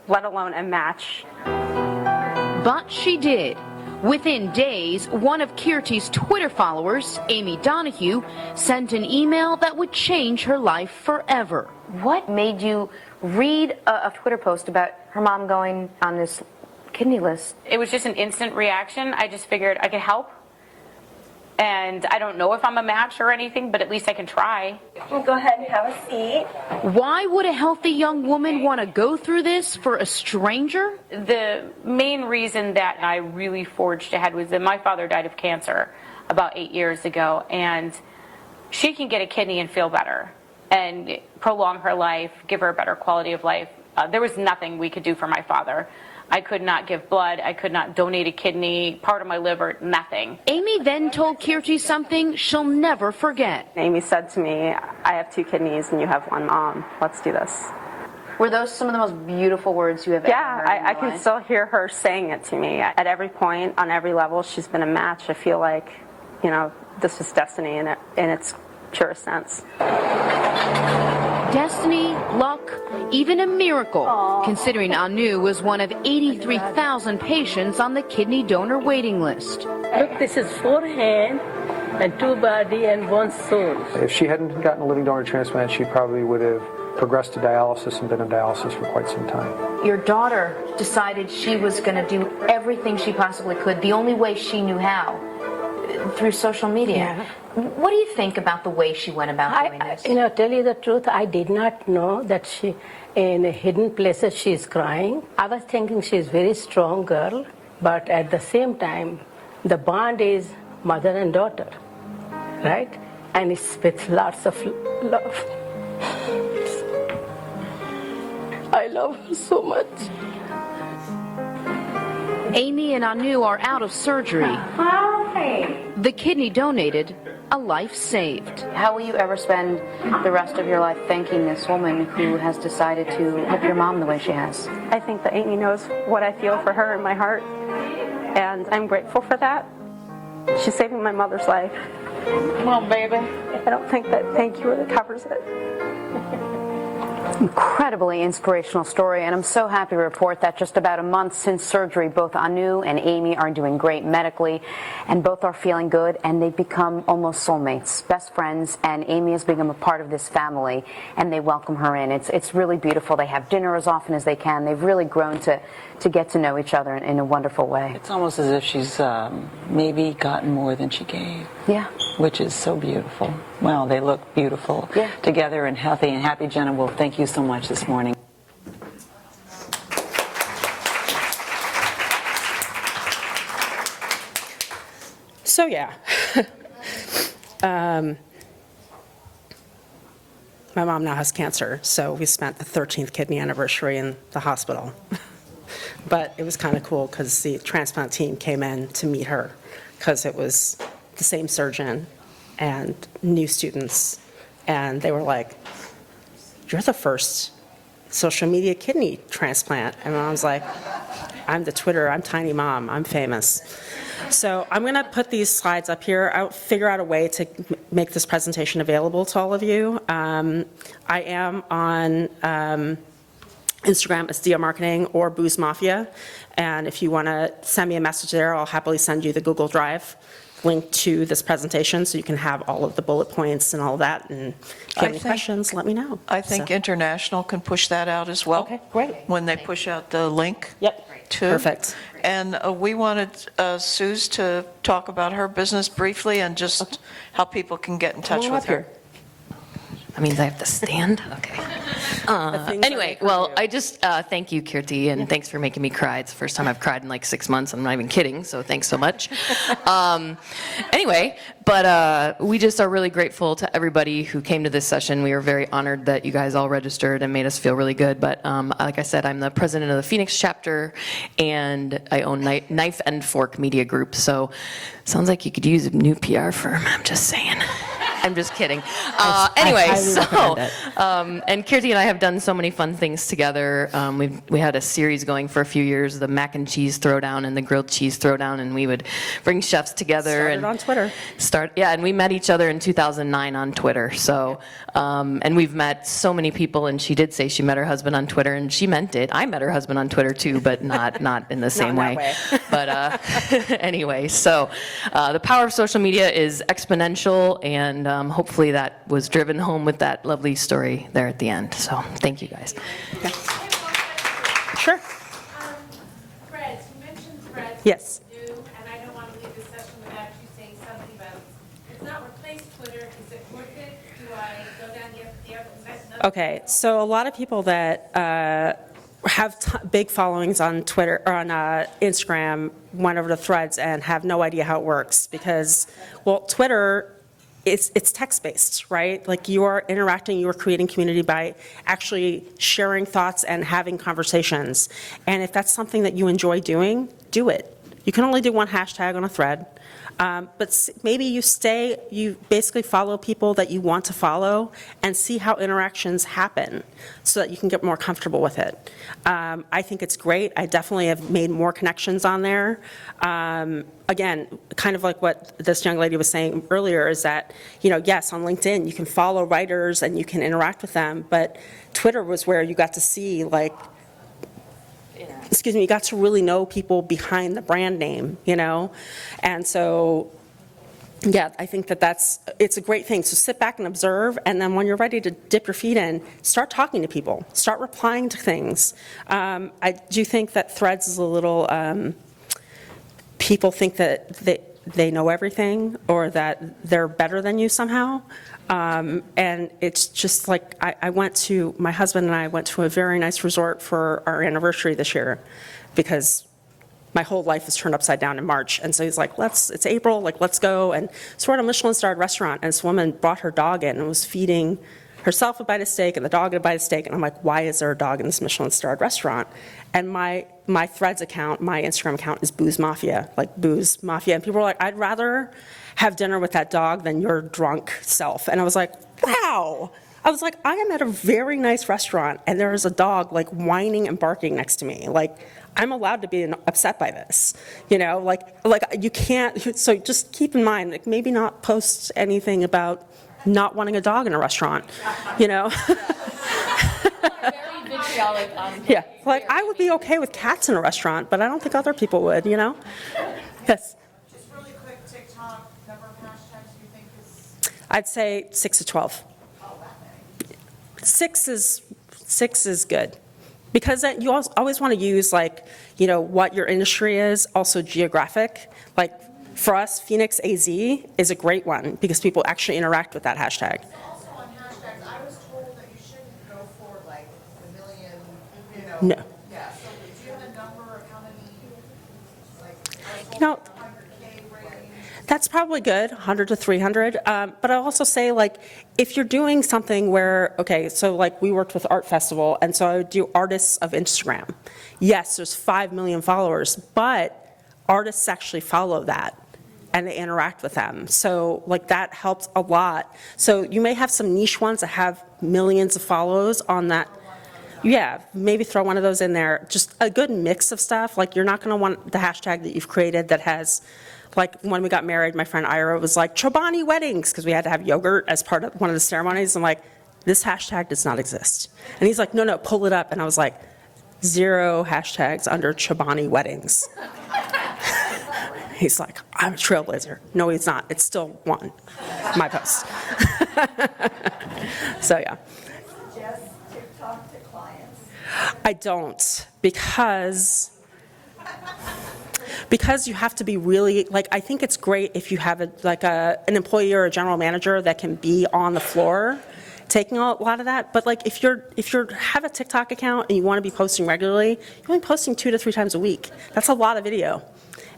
let alone a match. But she did. Within days, one of Kirti's Twitter followers, Amy Donahue, sent an email that would change her life forever. What made you read a Twitter post about her mom going on this kidney list? It was just an instant reaction. I just figured I could help. And I don't know if I'm a match or anything, but at least I can try. Well, go ahead and have a seat. Why would a healthy young woman want to go through this for a stranger? The main reason that I really forged ahead was that my father died of cancer about 8 years ago, and she can get a kidney and feel better and prolong her life, give her a better quality of life. There was nothing we could do for my father. I could not give blood, I could not donate a kidney, part of my liver, nothing. Amy then told Kirti something she'll never forget. Amy said to me, I have 2 kidneys and you have 1 mom. Let's do this. Were those some of the most beautiful words you have ever heard? Yeah, I can still hear her saying it to me. At every point, on every level, she's been a match. I feel like, you know, this is destiny in its purest sense. Destiny, luck, even a miracle, considering Anu was one of 83,000 patients on the kidney donor waiting list. Look, this is 4 hands and 2 body and 1 soul. If she hadn't gotten a living donor transplant, she probably would have progressed to dialysis and been on dialysis for quite some time. Your daughter decided she was going to do everything she possibly could, the only way she knew how, through social media. Yeah. What do you think about the way she went about doing this? Tell you the truth, I did not know that she, in hidden places, she is crying. I was thinking she is a very strong girl, but at the same time, the bond is mother and daughter, right? And it's with lots of love. I love her so much. Amy and Anu are out of surgery. Hi. The kidney donated, a life saved. How will you ever spend the rest of your life thanking this woman who has decided to help your mom the way she has? I think that Amy knows what I feel for her in my heart, and I'm grateful for that. She's saving my mother's life. Come on, baby. I don't think that thank you really covers it. Incredibly inspirational story, and I'm so happy to report that just about a month since surgery, both Anu and Amy are doing great medically, and both are feeling good, and they've become almost soulmates, best friends, and Amy has become a part of this family, and they welcome her in. It's really beautiful. They have dinner as often as they can. They've really grown to get to know each other in a wonderful way. It's almost as if she's maybe gotten more than she gave. Yeah. Which is so beautiful. Well, they look beautiful together and healthy and happy. Jenna Wolf, thank you so much this morning. So yeah, my mom now has cancer, so we spent the 13th kidney anniversary in the hospital. But it was kind of cool because the transplant team came in to meet her because it was the same surgeon and new students, and they were like, "You're the first social media kidney transplant." And I was like, I'm Tiny Mom, I'm famous. So I'm going to put these slides up here. I'll figure out a way to make this presentation available to all of you. I am on Instagram as Dia Marketing or Booze Mafia, and if you want to send me a message there, I'll happily send you the Google Drive link to this presentation so you can have all of the bullet points and all that, and if you have any questions, let me know. I think International can push that out as well. Okay, great. When they push out the link. Yep. Too. Perfect. And we wanted Suze to talk about her business briefly and just how people can get in touch with her. That means I have to stand? Okay. Anyway, well, I just thank you, Kirti, and thanks for making me cry. It's the first time I've cried in like 6 months. I'm not even kidding, so thanks so much. Anyway, but we just are really grateful to everybody who came to this session. We are very honored that you guys all registered and made us feel really good. But like I said, I'm the president of the Phoenix chapter, and I own Knife and Fork Media Group. So sounds like you could use a new PR firm. I'm just saying. I'm just kidding. Anyway, and Kirti and I have done so many fun things together. We had a series going for a few years, the mac and cheese throwdown and the grilled cheese throwdown, and we would bring chefs together. Started on Twitter. And we met each other in 2009 on Twitter. So, and we've met so many people, and she did say she met her husband on Twitter, and she meant it. I met her husband on Twitter too, but not in the same way. But anyway, so the power of social media is exponential, and hopefully that was driven home with that lovely story there at the end. So thank you guys. Okay. Sure. Threads, you mentioned Threads. Yes. New, and I don't want to leave this session without you saying something about it. It's not replaced Twitter. Is it worth it? Do I go down the other? Okay, so a lot of people that have big followings on Twitter or on Instagram went over to Threads and have no idea how it works because, well, Twitter, it's text-based, right? Like you are interacting, you are creating community by actually sharing thoughts and having conversations. And if that's something that you enjoy doing, do it. You can only do one hashtag on a thread. But maybe you basically follow people that you want to follow and see how interactions happen so that you can get more comfortable with it. I think it's great. I definitely have made more connections on there. Again, kind of like what this young lady was saying earlier is that, yes, on LinkedIn, you can follow writers and you can interact with them, but Twitter was where you got to see, you got to really know people behind the brand name, And so Yeah, I think it's a great thing. So sit back and observe, and then when you're ready to dip your feet in, start talking to people, start replying to things. I do think that Threads is a little, people think that they know everything or that they're better than you somehow. And it's just like, my husband and I went to a very nice resort for our anniversary this year because my whole life was turned upside down in March. And so he's like, it's April, like, let's go. And so we're at a Michelin-starred restaurant, and this woman brought her dog in and was feeding herself a bite of steak and the dog a bite of steak. And I'm like, why is there a dog in this Michelin-starred restaurant? And my Threads account, my Instagram account is Booze Mafia, like Booze Mafia. And people are like, I'd rather have dinner with that dog than your drunk self. And I was like, wow. I was like, I am at a very nice restaurant, and there is a dog, like, whining and barking next to me. Like, I'm allowed to be upset by this, like you can't, so just keep in mind, like, maybe not post anything about not wanting a dog in a restaurant, Very vitriolic. Yeah, like, I would be okay with cats in a restaurant, but I don't think other people would, Yes. Just really quick, TikTok, number of hashtags you think is? I'd say 6 to 12. Oh, that many. 6 is good. Because then you always want to use, like, what your industry is, also geographic. Like, for us, Phoenix AZ is a great one because people actually interact with that hashtag. Also on hashtags, I was told that you shouldn't go for like a million, No. Yeah, so do you have a number of how many, like, I was told You know, 100K range? That's probably good, 100 to 300. But I also say, like, if you're doing something where, okay, so like we worked with Art Festival, and so I would do artists of Instagram. Yes, there's 5 million followers, but artists actually follow that and they interact with them. So like that helps a lot. So you may have some niche ones that have millions of follows on that. Yeah, maybe throw one of those in there. Just a good mix of stuff. Like, you're not going to want the hashtag that you've created that has, like, when we got married, my friend Ira was like, Chobani weddings, because we had to have yogurt as part of one of the ceremonies. I'm like, this hashtag does not exist. And he's like, no, pull it up. And I was like, 0 hashtags under Chobani weddings. He's like, I'm a trailblazer. No, he's not. It's still one, my post. So, yeah. Just TikTok to clients. I don't, because you have to be really, like, I think it's great if you have an employee or a general manager that can be on the floor taking a lot of that. But like, if you have a TikTok account and you want to be posting regularly, you're only posting 2 to 3 times a week. That's a lot of video.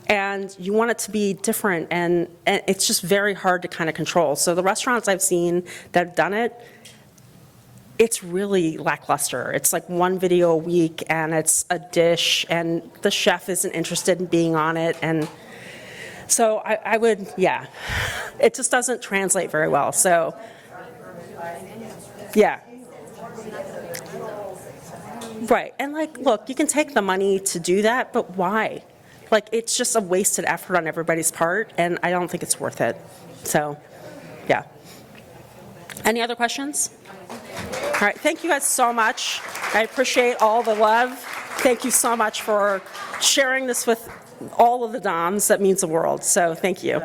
And you want it to be different, and it's just very hard to kind of control. So the restaurants I've seen that have done it, it's really lackluster. It's like 1 video a week, and it's a dish, and the chef isn't interested in being on it. And so I would, yeah, it just doesn't translate very well. So, yeah. Right, and like, look, you can take the money to do that, but why? Like, it's just a wasted effort on everybody's part, and I don't think it's worth it. So, yeah. Any other questions? All right, thank you guys so much. I appreciate all the love. Thank you so much for sharing this with all of the DOMs. That means the world, so thank you.